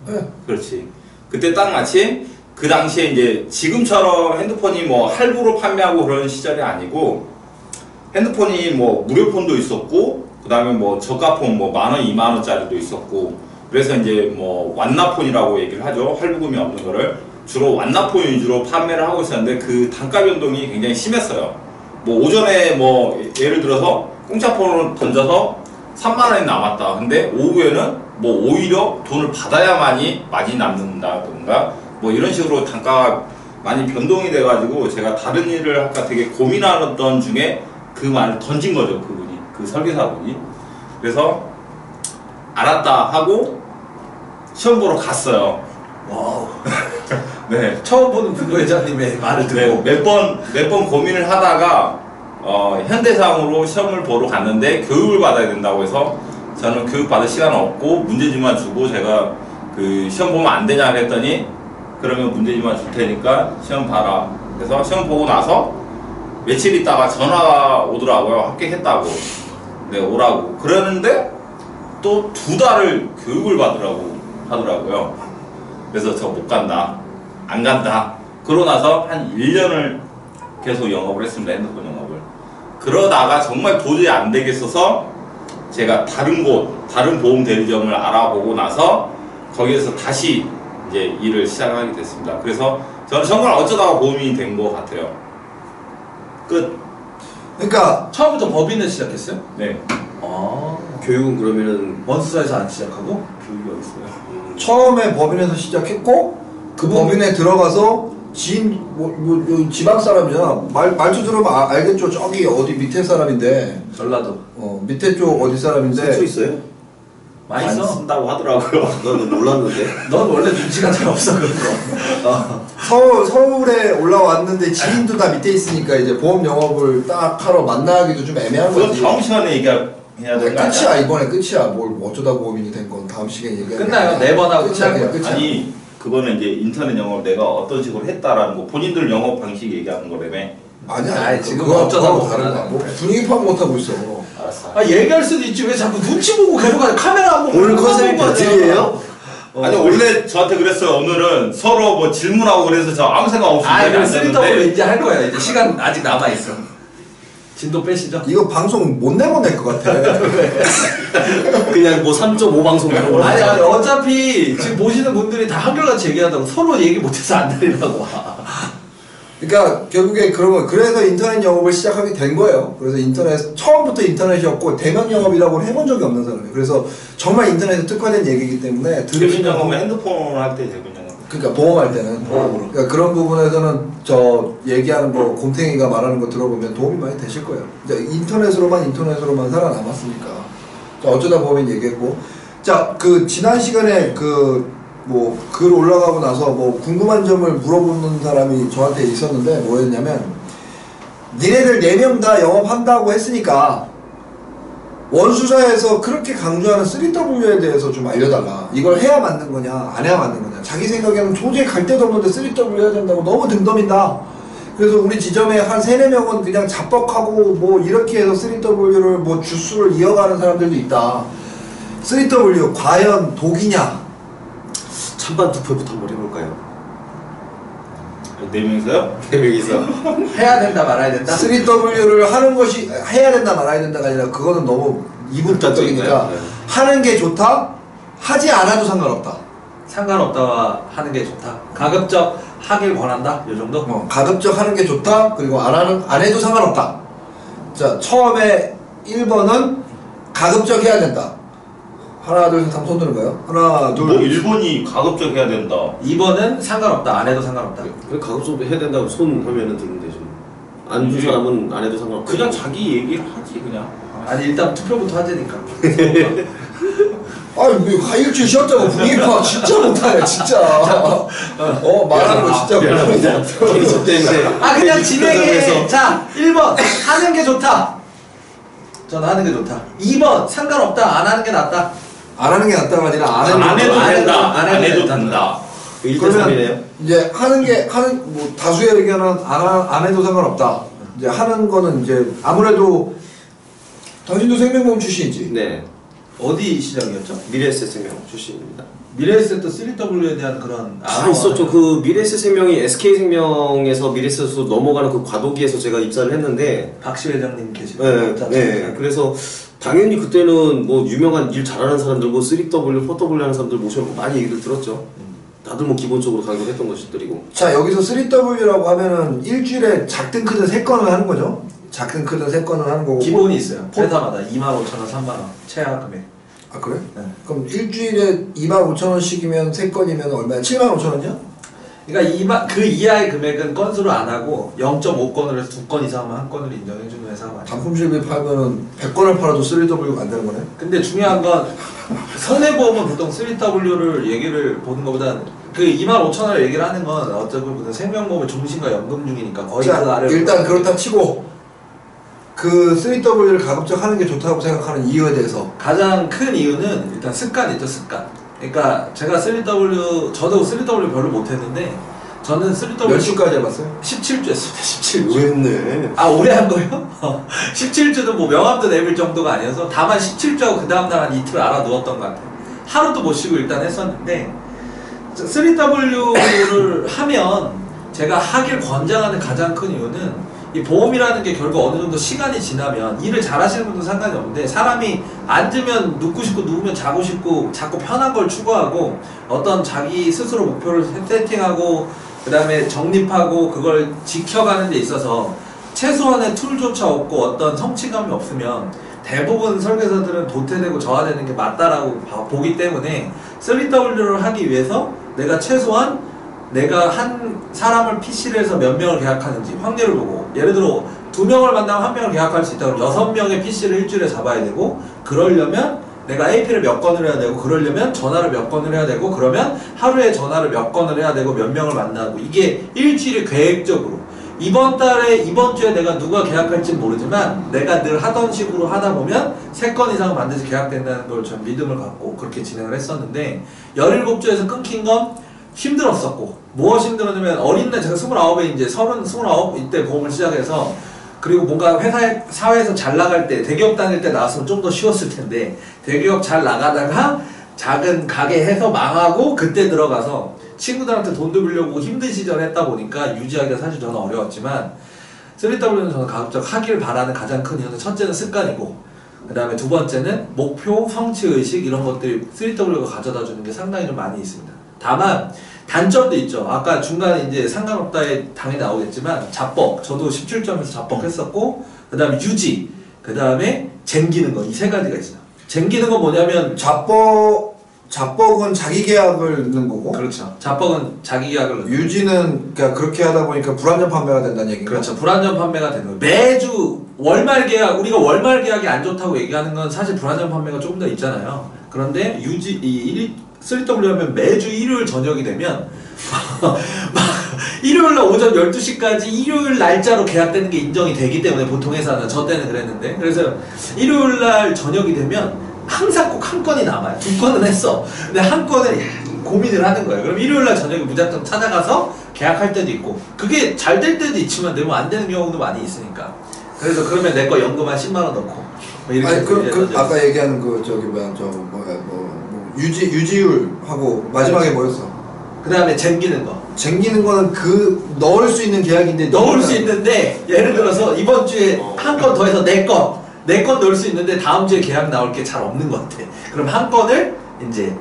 네. 그렇지. 그때 딱 마침 그 당시에 이제 지금처럼 핸드폰이 뭐 할부로 판매하고 그런 시절이 아니고 핸드폰이 뭐 무료폰도 있었고 그 다음에 뭐 저가폰 뭐 10,000원, 20,000원짜리도 있었고 그래서 이제 뭐 완납폰이라고 얘기를 하죠. 할부금이 없는 거를 주로 완납폰 위주로 판매를 하고 있었는데 그 단가 변동이 굉장히 심했어요. 뭐 오전에 뭐 예를 들어서 공짜폰을 던져서 30,000원이 남았다. 근데 오후에는 뭐 오히려 돈을 받아야만이 많이 남는다던가 뭐 이런 식으로 단가가 많이 변동이 돼가지고 제가 다른 일을 할까 되게 고민하던 중에 그 말을 던진 거죠. 그분이 그 설계사분이. 그래서 알았다 하고 시험 보러 갔어요. 와우. 네. 처음 보는 부회장님의 말을 듣고. 몇 번 고민을 하다가 현대상으로 시험을 보러 갔는데 교육을 받아야 된다고 해서 저는 교육 받을 시간 없고 문제지만 주고 제가 그 시험 보면 안 되냐 그랬더니 그러면 문제지만 줄 테니까 시험 봐라. 그래서 시험 보고 나서 며칠 있다가 전화가 오더라고요. 합격했다고. 네, 오라고. 그러는데 또 2달을 교육을 받으라고 하더라고요. 그래서 저 못 간다. 안 간다. 그러고 나서 한 1년을 계속 영업을 했습니다. 핸드폰 영업을. 그러다가 정말 도저히 안 되겠어서 제가 다른 보험 대리점을 알아보고 나서 거기에서 다시 이제 일을 시작하게 됐습니다. 그래서 저는 정말 어쩌다가 보험이 된 것 같아요. 끝. 그러니까 처음부터 법인을 시작했어요? 네. 아. 교육은 그러면은 원수사에서 안 시작하고 교육이 어딨어요? 처음에 법인에서 시작했고 그 법인에 들어가서 지인 지방 사람이야. 말투 들으면 알겠죠. 저기 어디 밑에 사람인데 전라도. 밑에 쪽 어디 사람인데 쓸수 있어요? 많이 많이 써. 쓴다고 하더라고요. 나는 몰랐는데. 넌 원래 눈치가 잘 없어 그런 거. 서울에 올라왔는데 지인도 다 밑에 있으니까 이제 보험 영업을 딱 하러 만나기도 좀 애매한 그건 거지. 다음 시간에 얘기해야 되는 거 끝이야. 아니야? 이번에 끝이야. 뭘 어쩌다 보험인이 된 건 다음 시간에 얘기하면 끝나요? 4번 하고 끝이야. 끝나요? 그냥 끝이야. 아니 그거는 이제 인터넷 영업을 내가 어떤 식으로 했다라는 거 본인들 영업 방식 얘기하는 거라며. 아니야. 아니, 지금 그거 어쩌다 그거 보면은. 다른 거야. 뭐 분위기 파악 못 하고 있어. 알았어. 아 얘기할 수도 있지 왜 자꾸 눈치 보고 계속 하냐. 카메라 안 보고 오늘 눈만 컨셉이 보고 하냐. 배틀이에요? 아니 원래 저한테 그랬어요. 오늘은 서로 뭐 질문하고 그래서 저 아무 생각 없이 아 얘기 이거 안 3더블로 했는데 이제 할 거야. 이제 시간 아직 남아 있어. 진도 빼시죠. 이거 방송 못 내면 될 것 같아. 그냥 뭐 3.5 방송 이런 걸 아니 하자. 어차피 지금 보시는 분들이 다 한결같이 얘기하다고 서로 얘기 못해서 안 들리라고. 그러니까 결국에 그래서 인터넷 영업을 시작하게 된 거예요. 그래서 처음부터 인터넷이었고 대면 영업이라고 해본 적이 없는 사람이에요. 그래서 정말 인터넷에 특화된 얘기이기 때문에 대면 영업은 핸드폰 할 때 대면 영업. 그러니까 보험할 때는 그러니까 그런 부분에서는 저 얘기하는 거 곰탱이가 말하는 거 들어보면 도움이 많이 되실 거예요. 이제 인터넷으로만 살아남았으니까. 자, 어쩌다 보면 얘기했고, 자, 그 지난 시간에 뭐 글 올라가고 나서 뭐 궁금한 점을 물어보는 사람이 저한테 있었는데 뭐였냐면, 니네들 4명 다 영업한다고 했으니까 원수사에서 그렇게 강조하는 3W에 대해서 좀 알려달라. 이걸 해야 맞는 거냐 안 해야 맞는 거냐. 자기 생각에는 도저히 갈 데도 없는데 3W 해야 된다고 너무 등 떠민다. 그래서 우리 지점에 한 3-4명은 그냥 자뻑하고 뭐 이렇게 해서 3W를 뭐 주수를 이어가는 사람들도 있다. 3W 과연 독이냐? 찬반 투표부터 한번 해볼까요? 4명이서요? 4명이서. 해야 된다 말아야 된다. 3W를 하는 것이 해야 된다 말아야 된다가 아니라 그거는 너무 이분법적이니까 네. 하는 게 좋다? 하지 않아도 상관없다. 상관없다 하는 게 좋다. 가급적 하길 권한다. 이 정도? 가급적 하는 게 좋다. 그리고 안 해도 상관없다. 자, 처음에 1번은 가급적 해야 된다. 하나, 둘, 셋 하면 손 드는 거예요. 하나, 둘. 뭐 1번이 가급적 해야 된다. 2번은 상관없다. 안 해도 상관없다. 가급적으로 해야 된다고 손 하면은 되는데 좀. 안 준 사람은 안 해도 상관없고. 그냥 자기 얘기를 하지 그냥. 아니 일단 투표부터 하자니까. 아니, 뭐, 일주일 쉬었다고 분위기 파악 진짜 못하네, 진짜. 말하는 거 진짜 못하네. 개인적 때문에. 아 그냥 진행해. 자 1번 하는 게 좋다. 저는 하는 게 좋다. 2번 상관없다. 안 하는 게 낫다. 안 하는 게 낫다가 아니라 안 해도 안 된다. 안 안 해도 해도 된다. 1대3이네요. 이제 뭐 다수의 의견은 안 해도 상관없다. 이제 하는 거는 이제 아무래도 당신도 생명보험 출신이지. 네. 어디 시장이었죠? 미래에셋생명 출신입니다. 미래에셋도 3W에 대한 그런 다 있었죠. 그 미래에셋생명이 SK생명에서 미래에셋으로 넘어가는 그 과도기에서 제가 입사를 했는데 박시 회장님 계시고. 네. 그래서 당연히 그때는 뭐 유명한 일 잘하는 사람들, 뭐 3W, 4W 하는 사람들 모셔놓고 많이 얘기를 들었죠. 다들 뭐 기본적으로 강조했던 것들이고. 자, 여기서 3W라고 하면은 일주일에 작든 크든 3건을 하는 거죠. 작든 크든 3건을 하는 거고. 기본이 있어요. 회사마다 25,000원, 3만원 최하 금액. 아, 그래? 네. 그럼 일주일에 25,000원씩이면 3건이면 얼마야? 75,000원이야? 그러니까 그 이하의 금액은 건수로 안 하고 0.5건을 해서 2건 이상만 한 건을 인정해주는 회사가 많아요. 단품실비 팔면은 100건을 팔아도 3W가 안 되는 거네? 근데 중요한 건 손해보험은 보통 3W를 얘기를 보는 것보다 그 25,000원을 얘기를 하는 건 어차피 무슨 생명보험의 종신과 연금 중이니까 거의 그 자, 아래. 일단 그렇다 치고 그 3W를 가급적 하는 게 좋다고 생각하는 이유에 대해서 가장 큰 이유는 일단 습관이죠, 습관. 그러니까 제가 저도 3W 별로 못했는데 저는 3W 몇 주까지 해봤어요? 17주 했습니다. 17주. 했네. 아 오래 한 거예요? 17주도 뭐 명함도 내밀 정도가 아니어서 다만 17주하고 그 다음날 한 이틀 알아두었던 것 같아요. 하루도 못 쉬고 일단 했었는데 3W를 하면 제가 하길 권장하는 가장 큰 이유는 이 보험이라는 게 결국 어느 정도 시간이 지나면 일을 잘 하시는 분도 상관이 없는데 사람이 앉으면 눕고 싶고 누우면 자고 싶고 자꾸 편한 걸 추구하고 어떤 자기 스스로 목표를 세팅하고 그 다음에 정립하고 그걸 지켜가는 데 있어서 최소한의 툴조차 없고 어떤 성취감이 없으면 대부분 설계사들은 도태되고 저하되는 게 맞다라고 보기 때문에 3W를 하기 위해서 내가 최소한 내가 한 사람을 PC를 해서 몇 명을 계약하는지 확률을 보고 예를 들어 2명을 만나면 1명을 계약할 수 있다 그럼 6명의 PC를 일주일에 잡아야 되고 그러려면 내가 AP를 몇 건을 해야 되고 그러려면 전화를 몇 건을 해야 되고 그러면 하루에 전화를 몇 건을 해야 되고 몇 명을 만나고 이게 일주일에 계획적으로 이번 주에 내가 누가 계약할지는 모르지만 내가 늘 하던 식으로 하다 보면 3건 이상은 반드시 계약된다는 걸 전 믿음을 갖고 그렇게 진행을 했었는데 17주에서 끊긴 건 힘들었었고 무엇이 힘들었냐면 어린 날 제가 29에 이제 29 이때 보험을 시작해서 그리고 뭔가 사회에서 잘 나갈 때 대기업 다닐 때 나왔으면 좀 더 쉬웠을 텐데 대기업 잘 나가다가 작은 가게 해서 망하고 그때 들어가서 친구들한테 돈도 빌려고 힘든 시절에 했다 보니까 유지하기가 사실 저는 어려웠지만 3W는 저는 가급적 하길 바라는 가장 큰 이유는 첫째는 습관이고 그 다음에 두 번째는 목표, 성취의식 이런 것들이 3W가 가져다 주는 게 상당히 좀 많이 있습니다. 다만 단점도 있죠. 아까 중간에 이제 상관없다에 당연히 나오겠지만 잡벅, 저도 17점에서 잡벅했었고 그 다음에 유지, 그 다음에 쟁기는 거 이 세 가지가 있어요. 쟁기는 건 뭐냐면 잡벅은 자기 계약을 넣는 거고. 그렇죠. 잡벅은 자기 계약을 넣는 유지는 그러니까 그렇게 하다 보니까 불안전 판매가 된다는 얘기인가? 그렇죠. 불안전 판매가 되는 거예요. 매주 월말 계약, 우리가 월말 계약이 안 좋다고 얘기하는 건 사실 불안전 판매가 조금 더 있잖아요. 그런데 유지, 3W 하면 매주 일요일 저녁이 되면 일요일날 오전 12시까지 일요일 날짜로 계약되는 게 인정이 되기 때문에 보통 회사는 저 때는 그랬는데 그래서 일요일날 저녁이 되면 항상 꼭 한 건이 남아요. 2건은 했어. 근데 한 건을 고민을 하는 거예요. 그럼 일요일날 저녁에 무작정 찾아가서 계약할 때도 있고 그게 잘 될 때도 있지만 되면 안 되는 경우도 많이 있으니까 그래서 그러면 내 거 연금 한 10만원 넣고 뭐 이렇게 아니 아까 얘기하는 그 저기 유지율하고 마지막에 뭐였어? 그 다음에 쟁기는 거 쟁기는 거는 그 넣을 수 있는 계약인데 넣을 수 있는데 예를 들어서 이번 주에 한 건 더 해서 내 건 넣을 수 있는데 다음 주에 계약 나올 게 잘 없는 것 같아. 그럼 한 건을 이제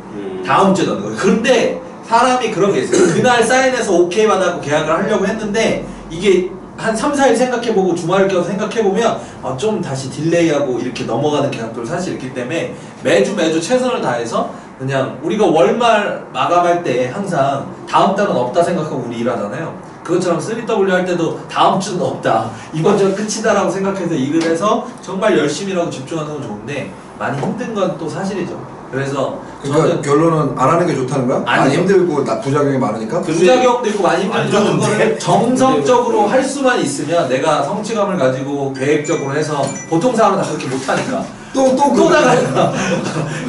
다음 주에 넣는 거예요. 그런데 사람이 그런 게 있어요. 그날 사인해서 오케이 받았고 계약을 하려고 했는데 이게 한 3, 4일 생각해보고 주말을 껴서 생각해보면 좀 다시 딜레이하고 이렇게 넘어가는 계약들을 사실 있기 때문에 매주 최선을 다해서 그냥 우리가 월말 마감할 때 항상 다음 달은 없다 생각하고 우리 일하잖아요. 그것처럼 3W 할 때도 다음 주는 없다, 이번 주는 끝이다 라고 생각해서 일을 해서 정말 열심히 일하고 집중하는 건 좋은데 많이 힘든 건 또 사실이죠. 그래서 그러니까 저는 결론은 안 하는 게 좋다는 거야? 많이 아니죠. 힘들고 부작용이 많으니까? 부작용도 있고 많이 안 힘든 좋은데? 거를 정성적으로 할 수만 있으면 내가 성취감을 가지고 계획적으로 해서 보통 사람은 다 그렇게 못하니까 또 나가니까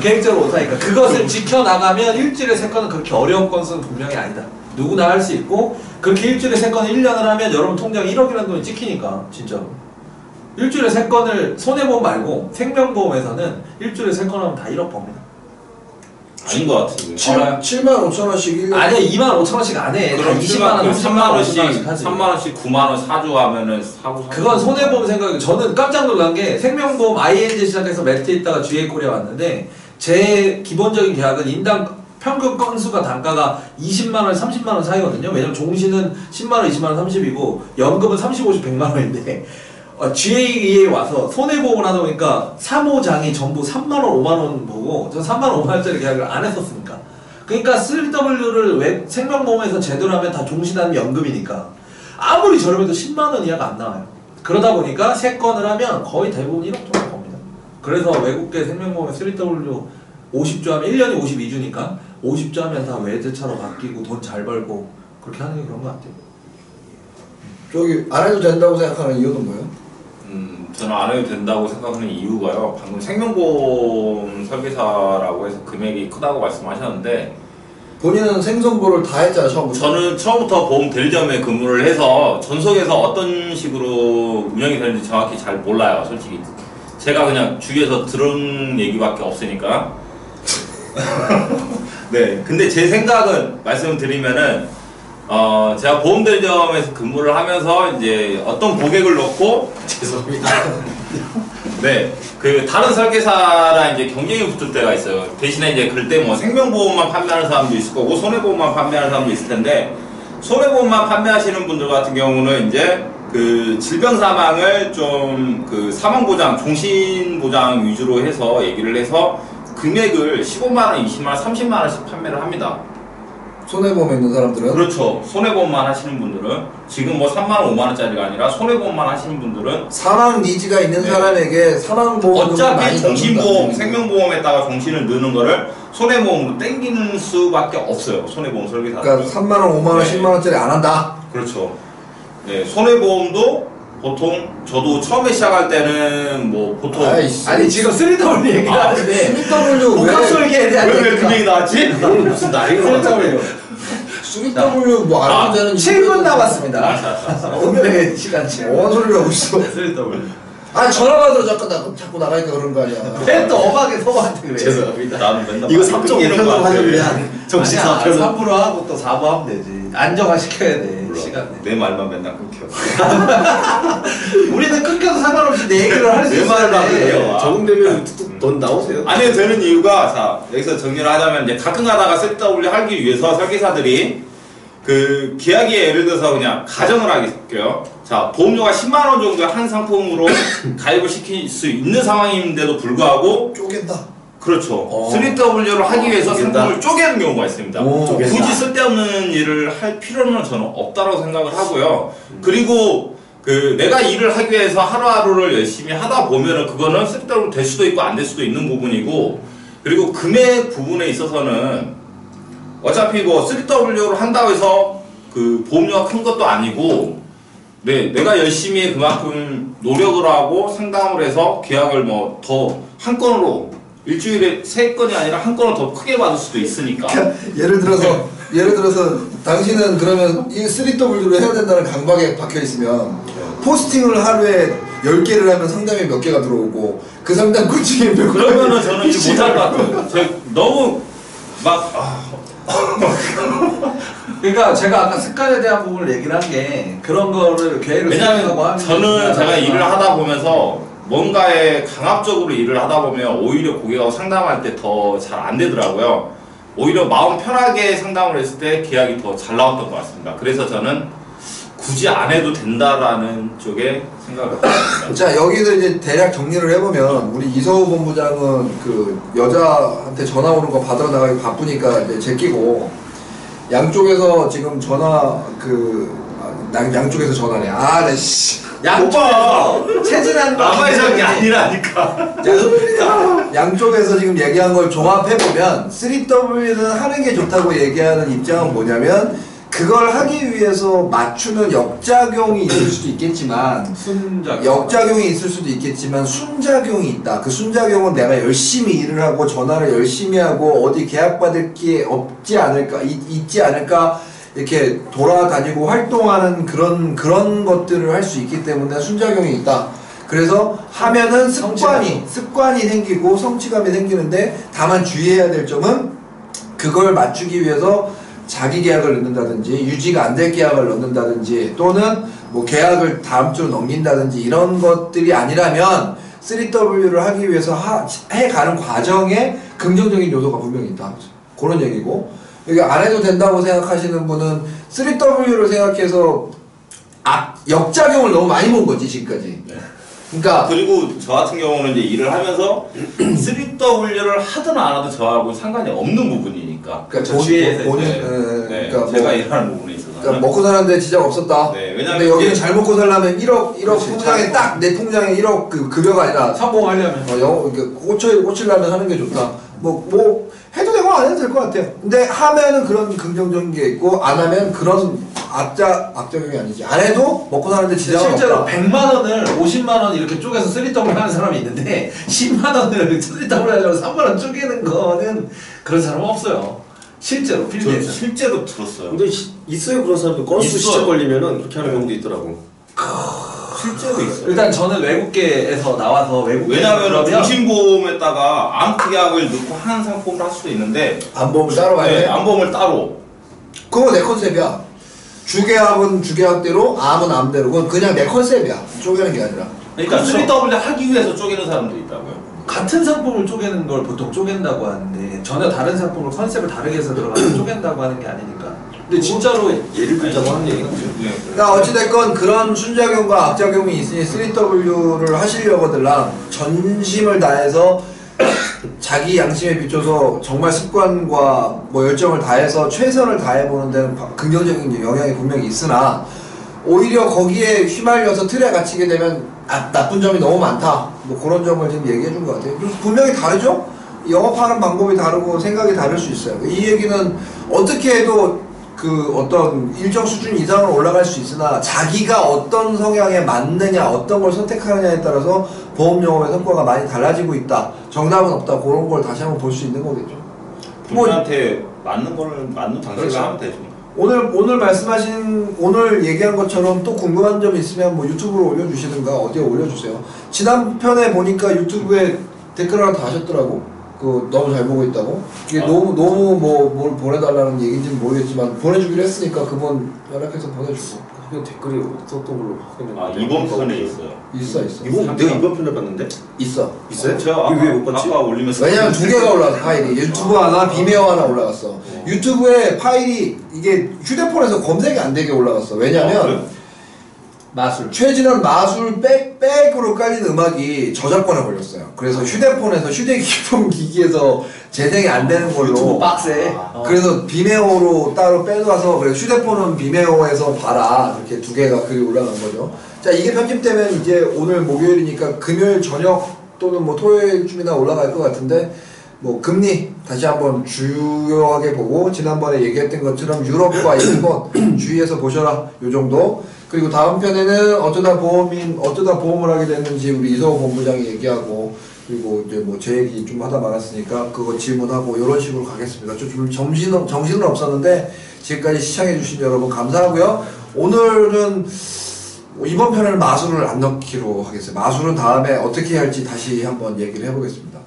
계획적으로 못하니까 그것을 지켜나가면 일주일에 3건은 그렇게 어려운 건수는 분명히 아니다. 누구나 할 수 있고 그렇게 일주일에 3건을 1년을 하면 여러분 통장에 1억이라는 돈이 찍히니까 진짜로 일주일에 3건을 손해보험 말고 생명보험에서는 일주일에 3건 하면 다 1억 법니다. 아닌 것 같은데. 7만 5천 원씩 1년. 아니야 2만 5천 원씩 안 해. 그럼 20만 원, 3만 원씩, 30만 하지. 3만 원씩 9만 원 사주 하면은 사고. 그건 손해보험 생각이 저는 깜짝 놀란 게 생명보험 ING 시작해서 매트에 있다가 GA 코리아 왔는데 제 기본적인 계약은 인당 평균 건수가 단가가 20만원, 30만원 사이거든요. 왜냐면 종신은 10만원, 20만원, 30이고 연금은 30, 50, 100만원인데 GA에 와서 손해보험을 하다 보니까 3호장이 전부 3만원, 5만원 보고 전 3만원, 5만원짜리 계약을 안 했었으니까 그러니까 3W를 생명보험에서 제대로 하면 다 종신하는 연금이니까 아무리 저렴해도 10만원 이하가 안 나와요. 그러다 보니까 3건을 하면 거의 대부분 1억 정도 겁니다. 그래서 외국계 생명보험에 3W 50조 하면 1년에 52주니까 50조 하면 다 외제차로 바뀌고 돈 잘 벌고 그렇게 하는 게 그런 것 같아요. 저기 안 해도 된다고 생각하는 이유는 뭐예요? 저는 안 해도 된다고 생각하는 이유가요. 방금 생명보험 설계사라고 해서 금액이 크다고 말씀하셨는데 본인은 생선보를 다 했잖아 처음부터. 저는 처음부터 보험 대리점에 근무를 해서 전속에서 어떤 식으로 운영이 되는지 정확히 잘 몰라요. 솔직히 제가 그냥 주위에서 들은 얘기밖에 없으니까. 네, 근데 제 생각은 말씀드리면은 제가 보험 대리점에서 근무를 하면서 이제 어떤 고객을 놓고 죄송합니다. 네, 그 다른 설계사랑 이제 경쟁이 붙을 때가 있어요. 대신에 이제 그럴 때 뭐 생명보험만 판매하는 사람도 있을 거고 손해보험만 판매하는 사람도 있을 텐데 손해보험만 판매하시는 분들 같은 경우는 이제 그 질병 사망을 좀 그 사망보장, 종신보장 위주로 해서 얘기를 해서 금액을 15만원, 20만원, 30만원씩 판매를 합니다. 손해보험에 있는 사람들은? 그렇죠. 손해보험만 하시는 분들은 지금 뭐 3만원, 5만원짜리가 아니라 손해보험만 하시는 분들은 사망 니즈가 있는 사람에게 사망보험 어차피 종신보험, 생명보험에다가 종신을 넣는 거를 손해보험으로 땡기는 수밖에 없어요. 손해보험 설계사. 그러니까 3만원, 5만원, 네. 10만원짜리 안 한다? 그렇죠. 네, 손해보험도 보통 저도 처음에 시작할 때는 뭐 보통 아이씨. 아니 지금 3W 얘기를 하는데 3W 복합 설계에 대한 왜 얘기가 금액이 나왔지? 무슨 난리가 3W 3W 뭐 알아도 되는 7분 남았습니다. 오늘의 시간 7분. 뭔 소리를 하고 있어? 3W 아니 전화 받으러 자꾸 나가니까 그런 거 아니야. 또 어박에 소박한테 그래. 죄송합니다. 나는 맨날 이거 막 3.5 끊기는 것 편으로 같아. 하셨네. 정신 4편으로. 3% 하고 또 4부 하면 되지. 안정화 시켜야 돼. 몰라. 시간 내. 내 말만 맨날 끊겨. 우리는 끊겨도 상관없이 내 얘기를 할 수 내 있어야 말만 돼. 해요. 적응되면 툭툭 돈 나오세요? 안 해도 되는 이유가, 자, 여기서 정리를 하자면, 이제 가끔 가다가 ZW 하기 위해서 설계사들이 그 계약이 예를 들어서 그냥 가정을 할게요. 자, 보험료가 10만원 정도의 한 상품으로 가입을 시킬 수 있는 상황인데도 불구하고, 쪼갠다. 그렇죠. 3W를 하기 위해서 쪼갠다. 상품을 쪼개는 경우가 있습니다. 쪼갠다. 굳이 쓸데없는 일을 할 필요는 저는 없다고 생각을 하고요. 그리고 그 내가 일을 하기 위해서 하루하루를 열심히 하다 보면은 그거는 3W 될 수도 있고 안 될 수도 있는 부분이고, 그리고 금액 부분에 있어서는 어차피 뭐 3W를 한다고 해서 그 보험료가 큰 것도 아니고, 네, 내가 열심히 그만큼 노력을 하고 상담을 해서 계약을 뭐 더 한 건으로 일주일에 3건이 아니라 한 건을 더 크게 받을 수도 있으니까. 예를 들어서 당신은 그러면 이 3W로 해야 된다는 강박에 박혀 있으면 포스팅을 하루에 10개를 하면 상담이 몇 개가 들어오고 그 상담 코칭이 몇 그러면은 저는 이제 못할 것 같아요. 저 너무 막 그러니까 제가 아까 습관에 대한 부분을 얘기를 한 게 그런 거를 계획을 세우고 왜냐면 하는 저는 제가 게 일을 하다 보면서 뭔가에 강압적으로 일을 하다 보면 오히려 고객하고 상담할 때 더 잘 안 되더라고요. 오히려 마음 편하게 상담을 했을 때 계약이 더 잘 나왔던 것 같습니다. 그래서 저는 굳이 안 해도 된다라는 쪽에 생각을 했습니다. 자, 여기서 이제 대략 정리를 해보면 우리 이서우 본부장은 그 여자한테 전화 오는 거 받으러 나가기 바쁘니까 이제 제끼고, 양쪽에서 지금 전화 양쪽에서 전화네. 아, 나 씨. 양쪽에서 체질하는 거 남의 적이 아니라니까. 양쪽에서 지금 얘기한 걸 종합해보면 3W는 하는 게 좋다고 얘기하는 입장은 뭐냐면, 그걸 하기 위해서 맞추는 역작용이 있을 수도 있겠지만, 역작용이 있을 수도 있겠지만 순작용이 있다. 그 순작용은 내가 열심히 일을 하고 전화를 열심히 하고 어디 계약받을 게 없지 않을까, 있지 않을까 이렇게 돌아다니고 활동하는 그런 것들을 할 수 있기 때문에 순작용이 있다. 그래서 하면은 습관이 생기고 성취감이 생기는데, 다만 주의해야 될 점은 그걸 맞추기 위해서 자기 계약을 넣는다든지 유지가 안 될 계약을 넣는다든지 또는 뭐 계약을 다음 주로 넘긴다든지 이런 것들이 아니라면 3W를 하기 위해서 해가는 과정에 긍정적인 요소가 분명히 있다. 그런 얘기고, 여기 안 해도 된다고 생각하시는 분은 3W를 생각해서 역작용을 너무 많이 본 거지 지금까지. 네. 그러니까 그리고 저 같은 경우는 이제 일을 하면서 3W를 하든 안 하든 저하고 상관이 없는 부분이니까. 그러니까 본인, 네, 그러니까 제가 뭐, 일하는 부분에 있어서. 그러니까 먹고 사는데 지장 없었다. 네, 왜냐면 근데 여기는 이게- 잘 먹고 살려면 1억 그렇지, 통장에 잘 딱 내 통장에 1억 그 급여가 아니라 성공하려면 꽂히려면 하는 게 좋다. 뭐 해도 되고 안 해도 될 것 같아요. 근데 하면은 그런 긍정적인 게 있고, 안 하면 그런 악작용이 아니지. 안 해도 먹고 사는데 지장은 실제로 없다. 100만 원을 50만 원 이렇게 쪼개서 3W 하는 사람이 있는데 10만 원을 3W 하려고 3만 원 쪼개는 거는 그런 사람은 없어요. 실제로 저 필드에서. 실제로 들었어요. 근데 있어요, 그런 사람들. 건수 있어요. 시작 걸리면은 그렇게 하는 경우도 있더라고. 실제로 있어요. 일단 저는 외국계에서 나와서 외국계 왜냐하면 종신보험에다가 암흑약을 넣고 하는 상품을 할 수도 있는데, 안보험을 따로 가야 네, 돼? 암보험을 따로. 그거 내 컨셉이야. 주계약은 주계약대로, 암은 암대로. 그건 그냥 내 컨셉이야. 쪼개는 게 아니라. 그러니까 그렇죠. 3W 하기 위해서 쪼개는 사람도 있다고요. 같은 상품을 쪼개는 걸 보통 쪼갠다고 하는데 전혀 다른 상품을 컨셉을 다르게 해서 들어가서 쪼갠다고 하는 게 아니니까. 근데 진짜로 예를 들자고 하는 얘기는 네. 그러니까 어찌됐건 그런 순작용과 악작용이 있으니 3W를 하시려고들랑 전심을 다해서 자기 양심에 비춰서 정말 습관과 뭐 열정을 다해서 최선을 다해보는 데는 긍정적인 영향이 분명히 있으나, 오히려 거기에 휘말려서 틀에 갇히게 되면 나쁜 점이 너무 많다. 뭐 그런 점을 지금 얘기해 준 것 같아요. 분명히 다르죠? 영업하는 방법이 다르고 생각이 다를 수 있어요. 이 얘기는 어떻게 해도 그 어떤 일정 수준 이상으로 올라갈 수 있으나, 자기가 어떤 성향에 맞느냐, 어떤 걸 선택하느냐에 따라서 보험 영업의 성과가 많이 달라지고 있다. 정답은 없다. 그런 걸 다시 한번 볼 수 있는 거겠죠. 본인한테 맞는 거를 맞는 방식으로 그렇죠. 하면 되죠. 오늘 말씀하신, 오늘 얘기한 것처럼 또 궁금한 점 있으면 뭐 유튜브로 올려주시든가 어디에 올려주세요. 지난 편에 보니까 유튜브에 댓글 하나 다셨더라고. 너무 잘 보고 있다고. 이게 너무 뭘 보내달라는 얘기인지는 모르겠지만 보내주기로 했으니까 그분 연락해서 보내주고. 그냥 댓글이 없었던 걸로 확인했는데. 아 이번 편에 있어요. 있어. 내가 이번 편에 봤는데? 있어. 있어요? 제가 이거 왜못 봤지? 아까 올리면서 왜냐면 두 개가 올라왔어 파일이. 유튜브 하나, 비메오 하나 올라갔어. 유튜브에 파일이 이게 휴대폰에서 검색이 안 되게 올라갔어. 왜냐면 그래요? 마술. 최진원 마술 백으로 깔린 음악이 저작권에 걸렸어요. 그래서 휴대폰에서 휴대기품 기기에서 재생이 안 되는 걸로. 유튜브 빡세. 그래서 비메오로 따로 빼놔서 그래서 휴대폰은 비메오에서 봐라 이렇게 두 개가 글이 올라간 거죠. 자 이게 편집되면 이제 오늘 목요일이니까 금요일 저녁 또는 뭐 토요일쯤이나 올라갈 것 같은데 뭐 금리 다시 한번 주요하게 보고 지난번에 얘기했던 것처럼 유럽과 일본 주의해서 보셔라 요 정도. 그리고 다음 편에는 어쩌다 보험을 하게 됐는지 우리 이성호 본부장이 얘기하고 그리고 이제 뭐 제 얘기 좀 하다 말았으니까 그거 질문하고 이런 식으로 가겠습니다. 좀 정신은 없었는데 지금까지 시청해주신 여러분 감사하고요. 오늘은 이번 편에는 마술을 안 넣기로 하겠습니다. 마술은 다음에 어떻게 할지 다시 한번 얘기를 해보겠습니다.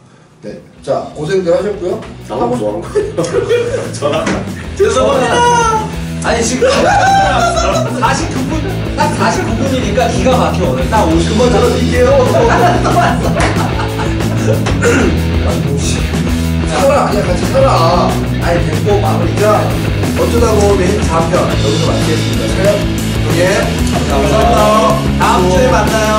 네, 자 고생들 하셨고요. 나는 뭐 한 거예요? 죄송합니다. 아니 지금 49분 딱 49분이니까 기가 막혀 오늘 딱 50분 들어드릴게요. 살아 그냥 같이 살아. 아니 됐고 마무리가 어쩌다 보면 4편 여기서 마치겠습니다. 촬영 동해 감사합니다. 다음 주에 만나요.